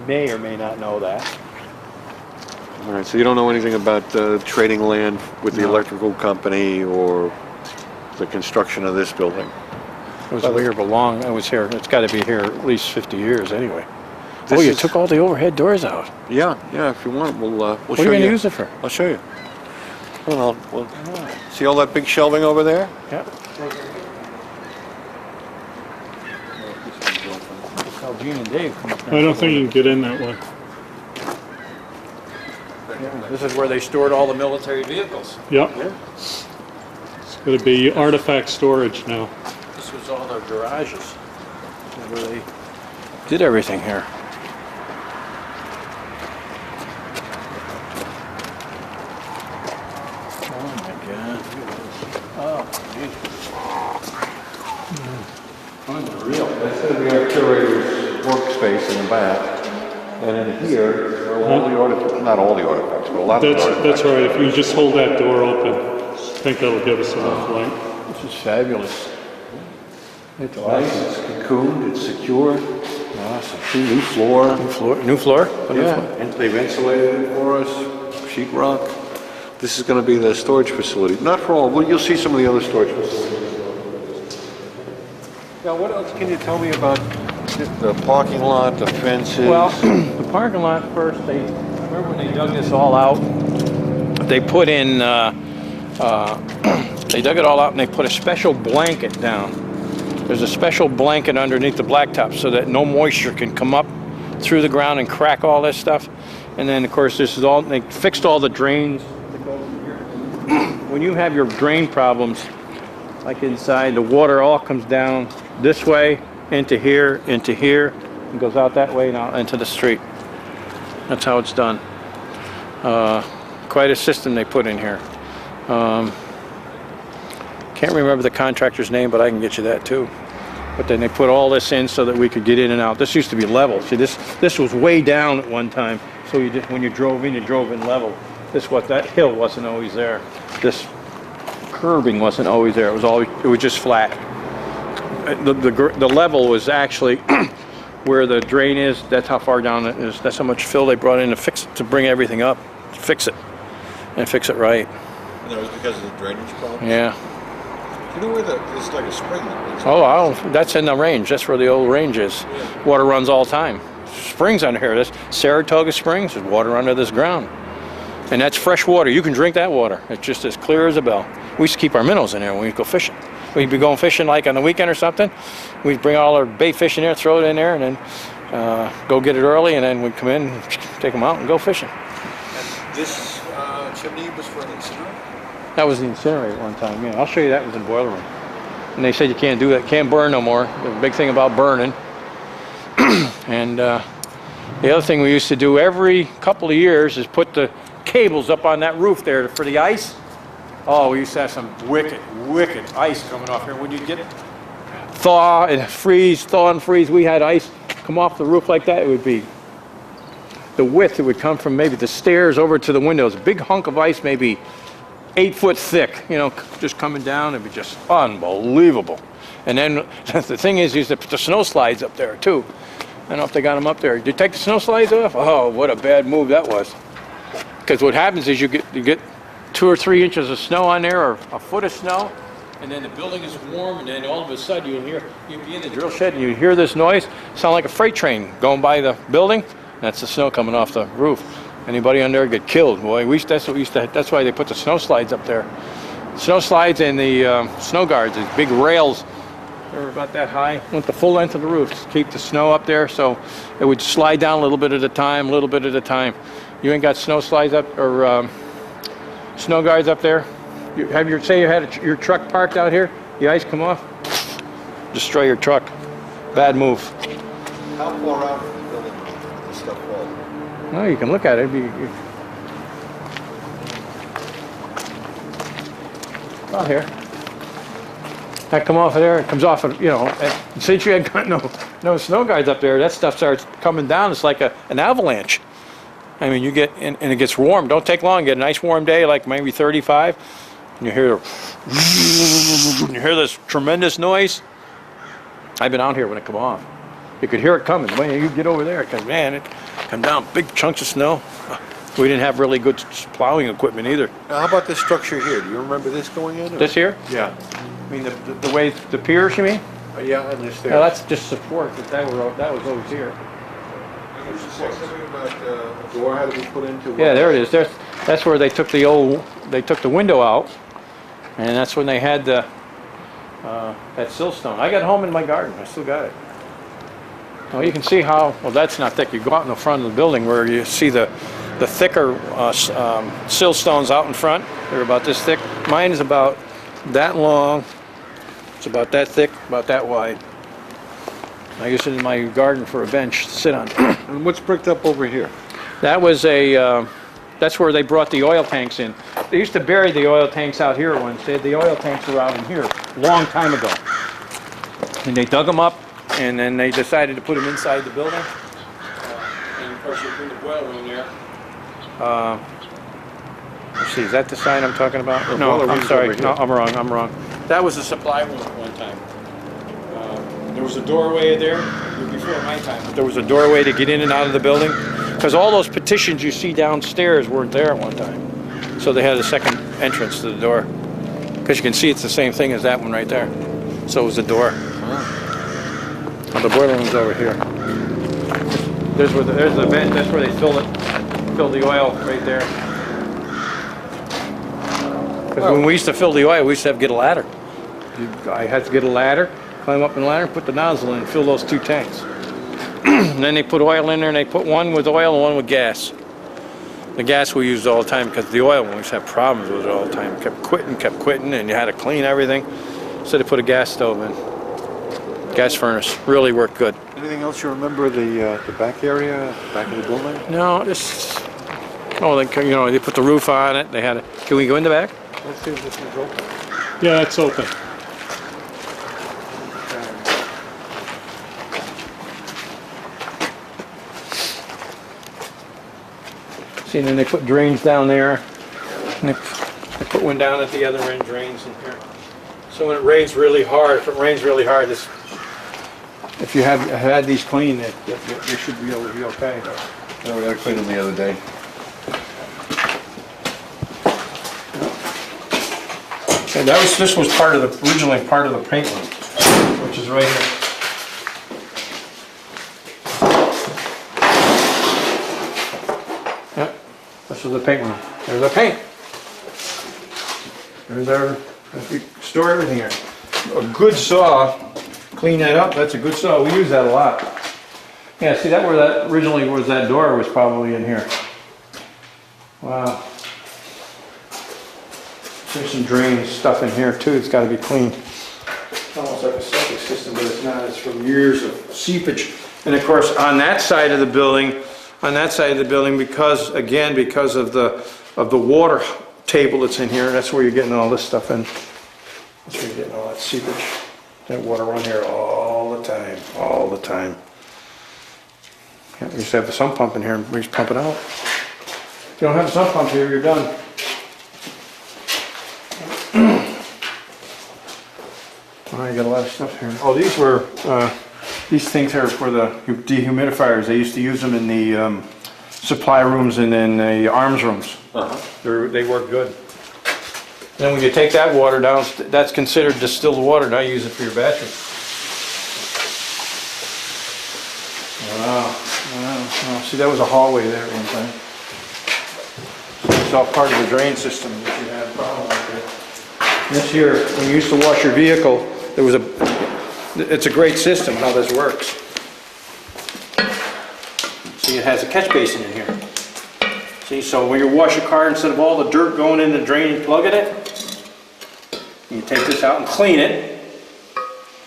May or may not know that. all right. So you don't know anything about trading land with the No. electrical company or the construction of this building. It was here, but long. It was here. It's got to be here at least 50 years anyway. Oh, you took all the overhead doors out. Yeah, yeah, if you want, we'll show you. What are you gonna use it for? I'll show you. Well, see all that big shelving over there? Yeah. How Gene and Dave come up I don't think you can get in that way. This is where they stored all the military vehicles. Yep. It's gonna be artifact storage now. This was all their garages. Where they did everything here. Oh my God. Oh, geez. Unreal. That's going to be our curator's workspace in the back. And in here are all the artifacts, not all the artifacts, but a lot of the artifacts. That's right, if you just hold that door open, I think that'll give us enough light. This is fabulous. It's nice, it's cocooned, it's secure. Awesome. New floor. New floor? Yeah, and they've insulated it for us, sheet rock. This is going to be the storage facility. Not for all, well, you'll see some of the other storage facilities. Now, what else can you tell me about the parking lot, the fences? Well, the parking lot first, remember when they dug this all out? They put in, they dug it all out and they put a special blanket down. There's a special blanket underneath the blacktop so that no moisture can come up through the ground and crack all this stuff. And then, of course, this is all, they fixed all the drains. When you have your drain problems, like inside, the water all comes down this way, into here, and goes out that way and out into the street. That's how it's done. Quite a system they put in here. Can't remember the contractor's name, but I can get you that too. But then they put all this in so that we could get in and out. This used to be level. See, this was way down at one time. So you just, when you drove in level. That hill wasn't always there. This curbing wasn't always there. It was just flat. The level was actually where the drain is. That's how far down it is. That's how much fill they brought in to fix it, to bring everything up, to fix it, and fix it right. And that was because of the drainage problem? Yeah. You know where it's like a spring that leads? Oh, that's in the range. That's where the old range is. Water runs all the time. Springs under here. This Saratoga Springs, there's water under this ground. And that's fresh water. You can drink that water. It's just as clear as a bell. We used to keep our minnows in there when we go fishing. We'd be going fishing like on the weekend or something. We'd bring all our bait fish in there, throw it in there, and then go get it early, and then we'd come in, take them out, and go fishing. And this chimney was for an incinerator? That was the incinerator at one time, yeah. I'll show you that was in the boiler room. And they said you can't do that, can't burn no more. The big thing about burning. And the other thing we used to do every couple of years is put the cables up on that roof there for the ice. Oh, we used to have some wicked ice coming off here. When you get thaw and freeze, we had ice come off the roof like that. It would be the width, it would come from maybe the stairs over to the windows. A big hunk of ice, maybe 8 foot thick, you know, just coming down. It'd be just unbelievable. And then the thing is, you used to put the snow slides up there too. I don't know if they got them up there. Did you take the snow slides off? Oh, what a bad move that was. Because what happens is you get 2 or 3 inches of snow on there, or a foot of snow, and then the building is warm, and then all of a sudden you'll be in the drill shed and you hear this noise, sound like a freight train going by the building. That's the snow coming off the roof. Anybody on there get killed. Boy, that's why they put the snow slides up there. Snow slides and the snow guards, these big rails, they were about that high, went the full length of the roof to keep the snow up there, so it would slide down a little bit at a time, You ain't got snow slides up, or snow guards up there? Say you had your truck parked out here, the ice come off, destroy your truck. Bad move. How far out from the building did this stuff fall? No, you can look at it. Out here. That come off of there, it comes off of, you know, since you had got no snow guards up there, that stuff starts coming down. It's like an avalanche. I mean, you get, and it gets warm. Don't take long. Get a nice warm day, like maybe 35, and you hear this tremendous noise. I've been out here when it come off. You could hear it coming. When you get over there, because man, it come down big chunks of snow. We didn't have really good plowing equipment either. Now, how about this structure here? Do you remember this going in? Or? This here? Yeah. I mean, the way the piers, you mean? Yeah, and this there. No, that's just support. That was always here. Something about a door had to be put into? Yeah, there it is. That's where they took the window out, and that's when they had the, that sill stone. I got home in my garden, I still got it. Well, you can see how, well, that's not thick. You go out in the front of the building where you see the thicker sill stones out in front. They're about this thick. Mine is about that long. It's about that thick, about that wide. I use it in my garden for a bench to sit on. And what's bricked up over here? That was that's where they brought the oil tanks in. They used to bury the oil tanks out here once. They had the oil tanks were out in here a long time ago. And they dug them up, and then they decided to put them inside the building. And of course, you put the boiler in there. Let's see, is that the sign I'm talking about? The No, boiler I'm room's sorry. over here. No, I'm wrong. That was the supply room at one time. There was a doorway there before my time. There was a doorway to get in and out of the building, because all those petitions you see downstairs weren't there at one time. So they had a second entrance to the door. Because you can see it's the same thing as that one right there. So it was the door. Well, the boiler room's over here. There's the vent. That's where they fill the oil right there. Because when we used to fill the oil, we used to have to get a ladder. I had to get a ladder, climb up in the ladder, put the nozzle in, and fill those two tanks. And then they put oil in there, and they put one with oil and one with gas. The gas we used all the time because the oil we used to have problems with it all the time. It kept quitting, and you had to clean everything. So they put a gas stove in. Gas furnace. Really worked good. Anything else you remember, the back area, back of the building? No, they put the roof on it. They had it. Can we go in the back? Let's see if this is open. Yeah, it's open. See, and then they put drains down there, and they put one down at the other end, drains in here. So when it rains really hard, if you have had these cleaned, they should be able to be okay. No, we had to clean them the other day. And this was originally part of the paint room, which is right here. Yep, this was the paint room. There's our paint. There's we store everything here. A good saw, clean that up, that's a good saw. We use that a lot. Yeah, see that where that originally was, that door was probably in here. Wow. There's some drain stuff in here too, it's gotta be cleaned. Almost like a septic system, but it's not. It's from years of seepage. And of course, on that side of the building, because of the water table that's in here, that's where you're getting all this stuff in. That's where you're getting all that seepage. That water run here all the time. Yeah, we used to have a sump pump in here, and we used to pump it out. If you don't have a sump pump here, you're done. Oh, you got a lot of stuff here. Oh, these things are for the dehumidifiers. They used to use them in the supply rooms and in the arms rooms. They work good. Then when you take that water down, that's considered distilled water. Now you use it for your battery. Wow. See, that was a hallway there at one time. It's all part of the drain system that you had a problem like that. This here, when you used to wash your vehicle, it's a great system how this works. See, it has a catch basin in here. See, so when you wash your car, instead of all the dirt going in the drain and plugging it, you take this out and clean it.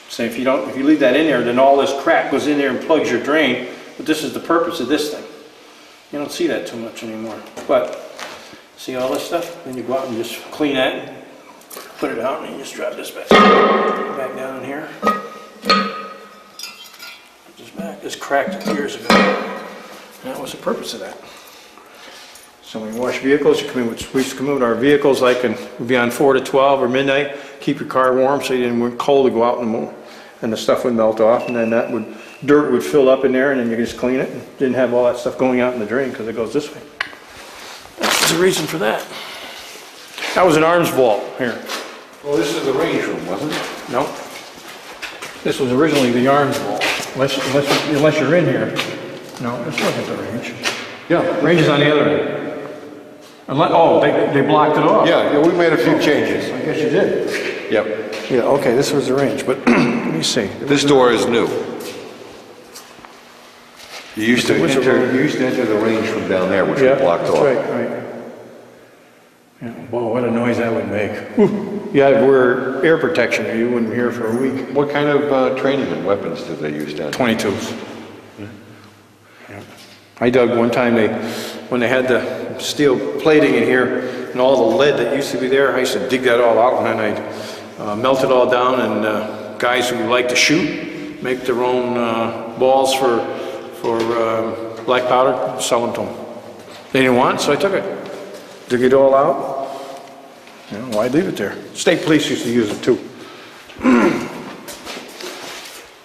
So if you leave that in there, then all this crap goes in there and plugs your drain. But this is the purpose of this thing. You don't see that too much anymore. But see all this stuff? Then you go out and just clean that. Put it out and you just drop this back down in here. Put this back. This cracked years ago. And that was the purpose of that. So when you wash vehicles, we used to come in with our vehicles like we'd be on 4 to 12 or midnight, keep your car warm so you didn't want cold to go out and the stuff would melt off, and then dirt would fill up in there, and then you could just clean it and didn't have all that stuff going out in the drain because it goes this way. That's the reason for that. That was an arms vault here. Well, this is the range room, wasn't it? No. This was originally the arms vault, unless you're in here. No, this wasn't the range. Yeah. Range is on the other end. Oh, they blocked it off. Yeah, we made a few changes. I guess you did. Yep. Yeah, okay, this was the range, but let me see. This door is new. You used to enter the range from down there, which we blocked off. That's right. Yeah, whoa, what a noise that would make. Whew. Yeah, we're air protection, or you wouldn't be here for a week. What kind of training and weapons did they use down there? 22s. Yeah. I dug one time, when they had the steel plating in here and all the lead that used to be there, I used to dig that all out and then I'd melt it all down, and guys who like to shoot make their own balls for black powder, sell them to them. They didn't want it, so I took it. Dig it all out. You know, why leave it there? State police used to use it too.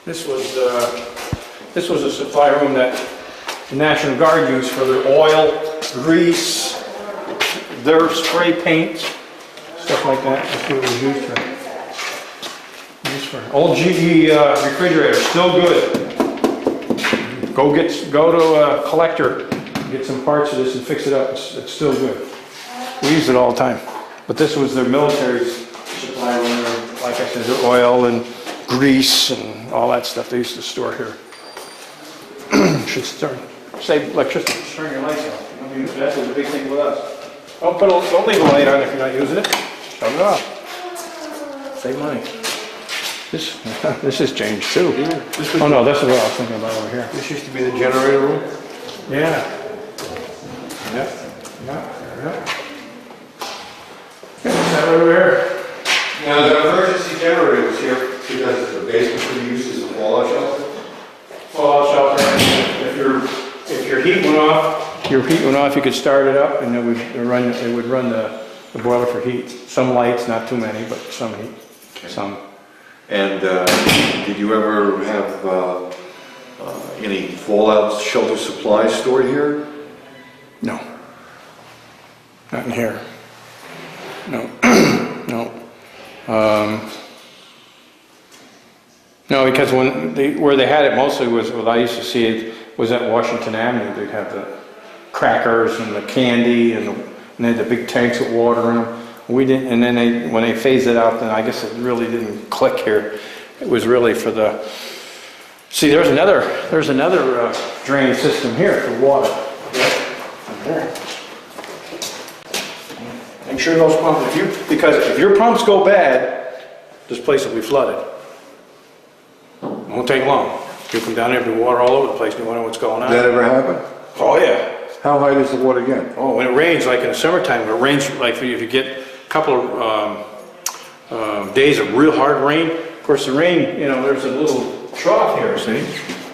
This was a supply room that the National Guard used for their oil, grease, their spray paint, stuff like that. That's what it was used for. Used for. Old GE refrigerator, still good. Go to a collector, get some parts of this and fix it up. It's still good. We use it all the time. But this was their military supply room, like I said, their oil and grease and all that stuff they used to store here. Should save electricity, turn your lights off. I mean, that's the big thing with us. Don't leave the light on if you're not using it. Shut it off. Save money. This has changed too. Oh no, this is what I was thinking about over here. This used to be the generator room? Yeah. Yeah. That over there. Now, the emergency generator was here because the basement could be used as a fallout shelter? Fallout shelter. If your heat went off, you could start it up and it would run the boiler for heat. Some lights, not too many, but some heat. Okay. Some. And did you ever have any fallout shelter supplies stored here? No. Not in here. No. No. No, because where they had it mostly was, what I used to see it was at Washington Avenue. They'd have the crackers and the candy and they had the big tanks with water in them. We didn't, and then when they phased it out, then I guess it really didn't click here. It was really for the, see, there's another drain system here for water. Right there. Make sure those pumps, because if your pumps go bad, this place will be flooded. It won't take long. You'll come down there, there'll be water all over the place, you wonder what's going on. Did that ever happen? Oh yeah. How high does the water get? Oh, when it rains, like in the summertime, it rains, like if you get a couple of days of real hard rain, of course the rain, you know, there's a little trough here, see?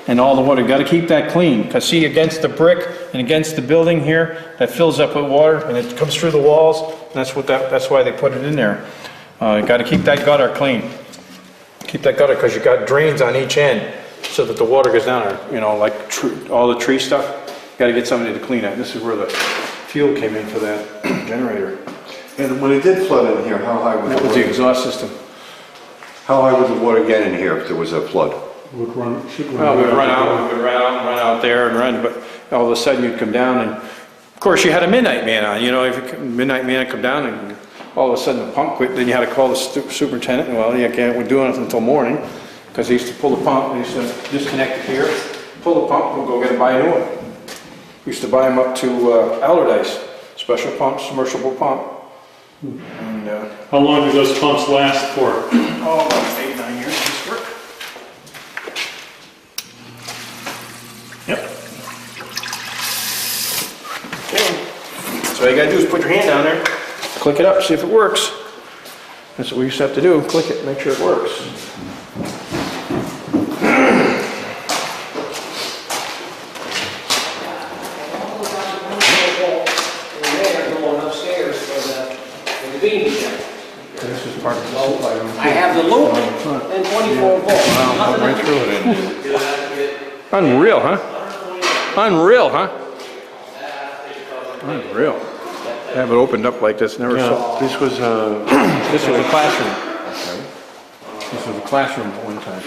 And all the water, got to keep that clean, because see, against the brick and against the building here, that fills up with water and it comes through the walls, and that's why they put it in there. You got to keep that gutter clean. Keep that gutter, because you got drains on each end, so that the water goes down there, you know, like all the tree stuff. Got to get somebody to clean that. This is where the fuel came in for that generator. And when it did flood in here, how high was That was the exhaust system. How high would the water get in here if there was a flood? Would run, Well, we'd run out there and run, but all of a sudden you'd come down and, of course, you had a midnight man on, you know, if midnight man would come down and all of a sudden the pump quit, then you had to call the superintendent, and well, you can't, we're doing it until morning, because he used to pull the pump, and he used to disconnect it here, pull the pump, we'll go get and buy a new one. We used to buy them up to Allardyce, special pump, submersible pump. And, how long do those pumps last for? oh, about 8, 9 years, this work. Yep. Okay. So all you gotta do is put your hand down there, click it up, see if it works. That's what we used to have to do, click it, make sure it works. This is part of the supply room. I have the loop and 24 volts. Nothing Right through it. Unreal, huh? Unreal, huh? Unreal. Have it opened up like this, never saw. This was This was a classroom. This was a classroom at one time.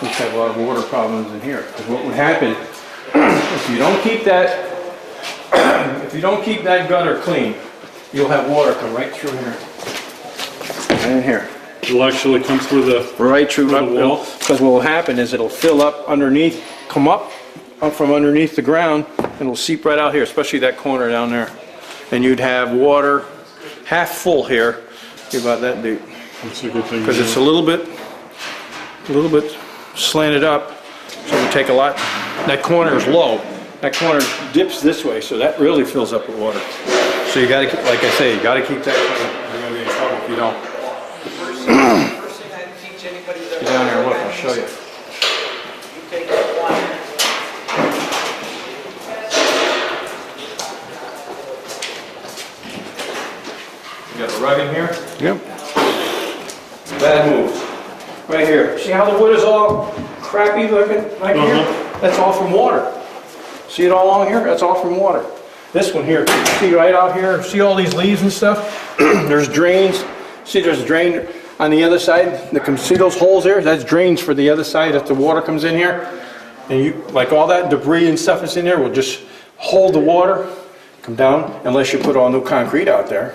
We had a lot of water problems in here. Because what would happen if you don't keep that, if you don't keep that gutter clean, you'll have water come right through here. Right in here. It'll actually come through the, Right through the wall? Because what will happen is it'll fill up underneath, come up from underneath the ground, and it'll seep right out here, especially that corner down there. And you'd have water half full here, about that deep. that's a good thing. Because it's a little bit slanted up, so we take a lot, that corner is low. That corner dips this way, so that really fills up with water. So you gotta, like I say, you gotta keep that clean. You're gonna be in trouble if you don't. First thing I teach anybody that. Get down here, look, I'll show you. You take that one. You got a rug in here? Yep. Bad move. Right here. See how the wood is all crappy looking right here? That's all from water. See it all along here? That's all from water. This one here, see right out here, see all these leaves and stuff? There's drains. See there's a drain on the other side? See those holes there? That's drains for the other side that the water comes in here. And you, like all that debris and stuff that's in there will just hold the water, come down, unless you put all new concrete out there.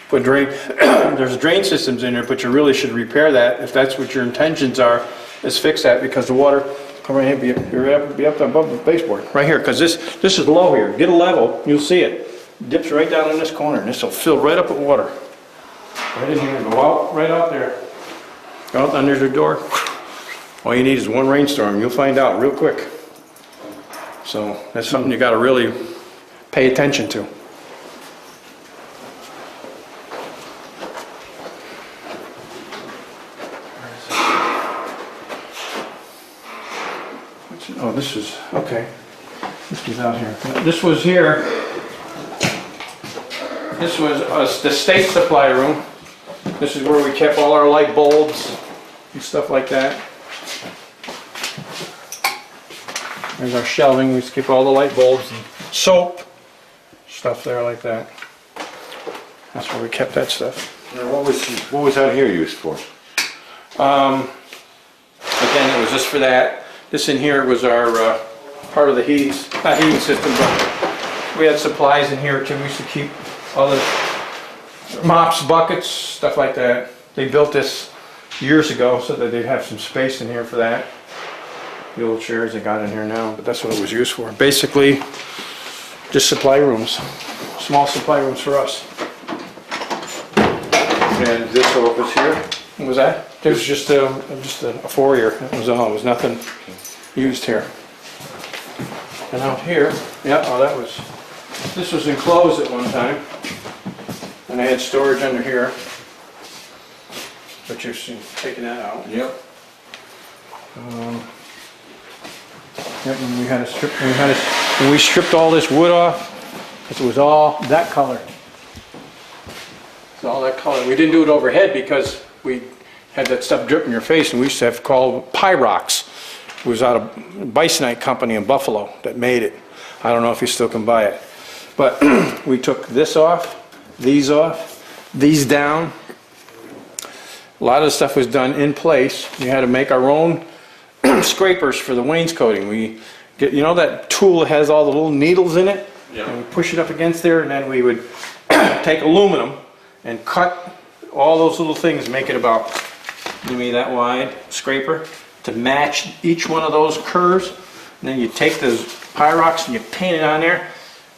Put drain, there's drain systems in there, but you really should repair that if that's what your intentions are, is fix that, because the water, come right here, be up above the baseboard, right here, because this is low here. Get a level, you'll see it. Dips right down in this corner, and this will fill right up with water. Right in here, go out, right out there. Go out under the door. All you need is one rainstorm, you'll find out real quick. So that's something you gotta really pay attention to. Oh, this is, okay. This was out here. This was here. This was the state supply room. This is where we kept all our light bulbs and stuff like that. There's our shelving. We used to keep all the light bulbs and soap, stuff there like that. That's where we kept that stuff. Now, what was out here used for? Again, it was just for that. This in here was our part of the not heating system, but we had supplies in here too. We used to keep all the mops, buckets, stuff like that. They built this years ago so that they'd have some space in here for that. The old chairs they got in here now, but that's what it was used for. Basically, just supply rooms, small supply rooms for us. And this office here? What was that? It was just a foyer. It was all. It was nothing used here. And out here, yeah, oh, that was. This was enclosed at one time, and I had storage under here. But you've seen taking that out. Yep. Yep, and we had to strip. When we stripped all this wood off, it was all that color. It's all that color. We didn't do it overhead because we had that stuff dripping in your face, and we used to have called Pyrox. It was out of Bisonite company in Buffalo that made it. I don't know if you still can buy it. But we took this off, these down. A lot of the stuff was done in place. We had to make our own scrapers for the wainscoting. We get, you know that tool that has all the little needles in it? Yeah. And we push it up against there, and then we would take aluminum and cut all those little things, make it about maybe that wide scraper to match each one of those curves. And then you take those Pyrox and you paint it on there,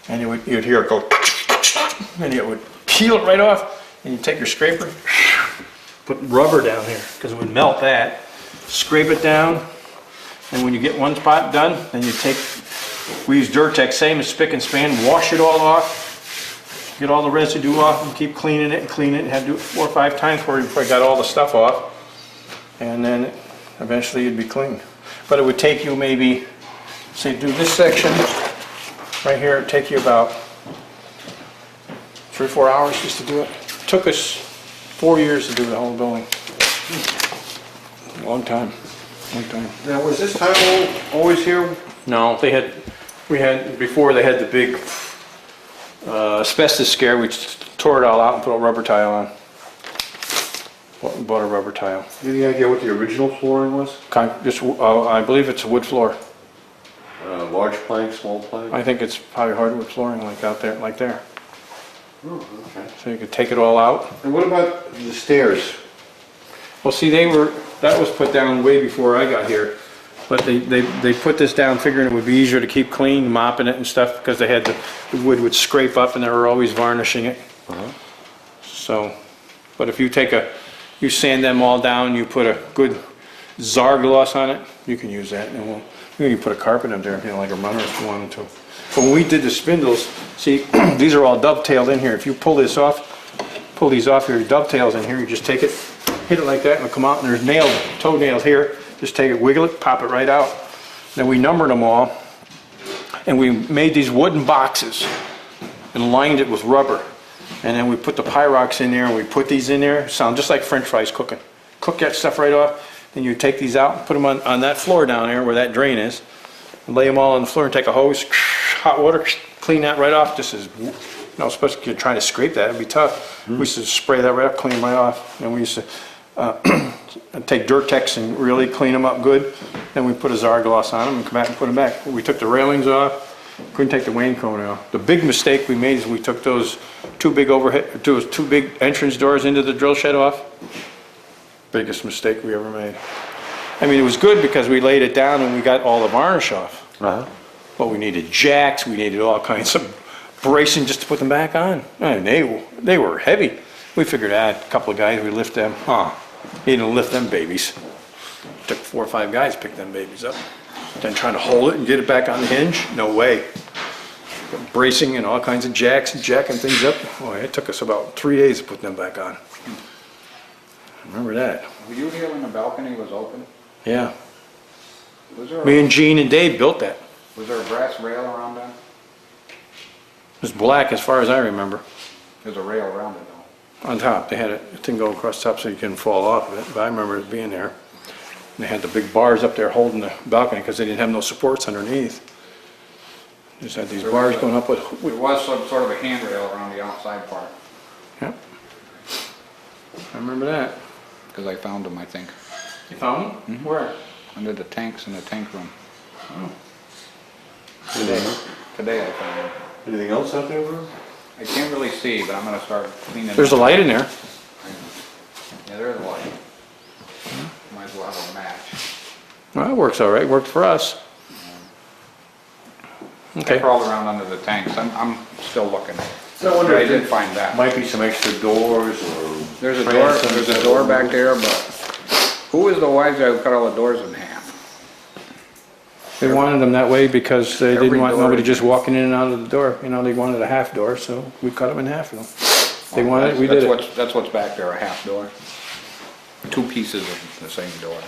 and you'd hear it go, and it would peel it right off. And you take your scraper, put rubber down here because it would melt that. Scrape it down, and when you get one spot done, then you take. We use Durtex, same as spick and span. Wash it all off, get all the residue off, and keep cleaning it and cleaning it. And had to do it 4 or 5 times before you got all the stuff off, and then eventually you'd be clean. But it would take you maybe, say, do this section right here. It'd take you about 3 or 4 hours just to do it. It took us 4 years to do the whole building. Long time. Now, was this tile always here? No, before they had the big asbestos scare, we tore it all out and put a rubber tile on. Bought a rubber tile. Any idea what the original flooring was? I believe it's a wood floor. Large plank, small plank? I think it's probably hardwood flooring like out there, like there. Oh, okay. So you could take it all out. And what about the stairs? Well, see, that was put down way before I got here. But they put this down figuring it would be easier to keep clean, mopping it and stuff, because they had the wood would scrape up and they were always varnishing it. So, but if you you sand them all down, you put a good Zargloss on it, you can use that. And you can put a carpet up there, like a runner if you wanted to. But when we did the spindles, see, these are all dovetailed in here. If you pull these off your dovetails in here, you just take it, hit it like that, and it'll come out, and there's toe nails here. Just take it, wiggle it, pop it right out. Then we numbered them all, and we made these wooden boxes and lined it with rubber. And then we put the Pyrox in there, and we put these in there, sound just like French fries cooking. Cook that stuff right off, then you take these out and put them on that floor down there where that drain is, and lay them all on the floor and take a hose, hot water, clean that right off. Just as, especially if you're trying to scrape that, it'd be tough. We used to spray that right up, clean them right off. And we used to take Durtex and really clean them up good. Then we put a Zargloss on them and come back and put them back. We took the railings off, couldn't take the wainscoting off. The big mistake we made is we took those two big entrance doors into the drill shed off. Biggest mistake we ever made. I mean, it was good because we laid it down and we got all the varnish off. But we needed jacks, we needed all kinds of bracing just to put them back on. And they were heavy. We figured out a couple of guys, we lift them. You didn't lift them babies. Took 4 or 5 guys to pick them babies up. Then trying to hold it and get it back on the hinge, no way. Bracing and all kinds of jacks and jacking things up. Boy, it took us about 3 days to put them back on. Remember that? Were you here when the balcony was open? Yeah. Was there Me and Gene and Dave built that. was there a brass rail around that? It was black as far as I remember. There's a rail around it though. On top, they had a thing go across the top so you couldn't fall off of it, but I remember it being there. And they had the big bars up there holding the balcony because they didn't have no supports underneath. Just had these bars going up with, There was some sort of a handrail around the outside part, yep. I remember that. because I found them, I think, You found them? Where? under the tanks in the tank room. Anything Today I found them. anything else out there, Bruce? I can't really see, but I'm gonna start cleaning. There's a light in there. Yeah, there is a light. Might as well have a match. Well, it works all right, worked for us. I Okay. crawled around under the tanks. I'm still looking. So I wonder But I if did there find that. might be some extra doors or... There's a door back there, but who is the wise guy who cut all the doors in half? They wanted them that way because they didn't Every want door nobody is- just walking in and out of the door. You know, they wanted a half door, so we cut them in half of them. They wanted it, we did it. That's what's back there, a half door. 2 pieces of the same door.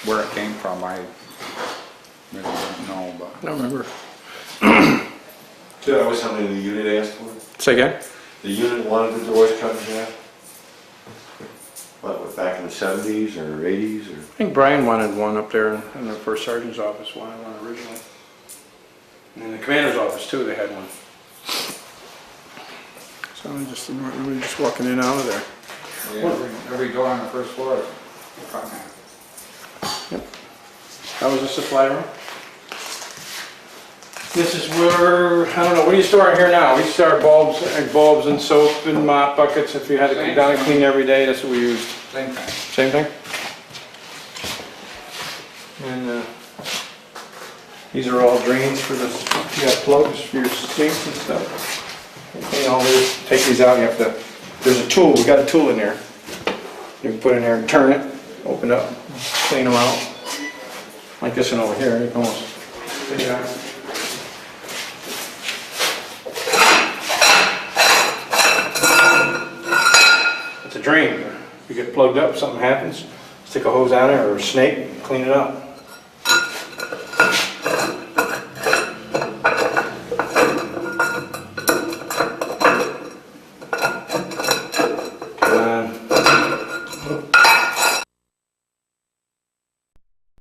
Where it came from, I really don't know, but. I don't remember. So that was something the unit asked for? Say again? The unit wanted the doors cut in half? What, back in the 70s or 80s or? I think Brian wanted one up there in the first sergeant's office, wanted one originally. And in the commander's office too, they had one. So I just, we were just walking in and out of there. Yeah, every door on the first floor is cut in half. That was just a fly room. This is where, I don't know, what do you store in here now? We store bulbs and soap and mop buckets. If you had to come down and clean every day, that's what we used. Same thing. Same thing? And these are all drains for the, you got plugs for your sinks and stuff. You clean all these, take these out, you have to, there's a tool, we got a tool in there. You can put in there and turn it, open it up, clean them out. Like this one over here, you can almost clean it out. It's a drain. You get plugged up, something happens, stick a hose on it or a snake, clean it up.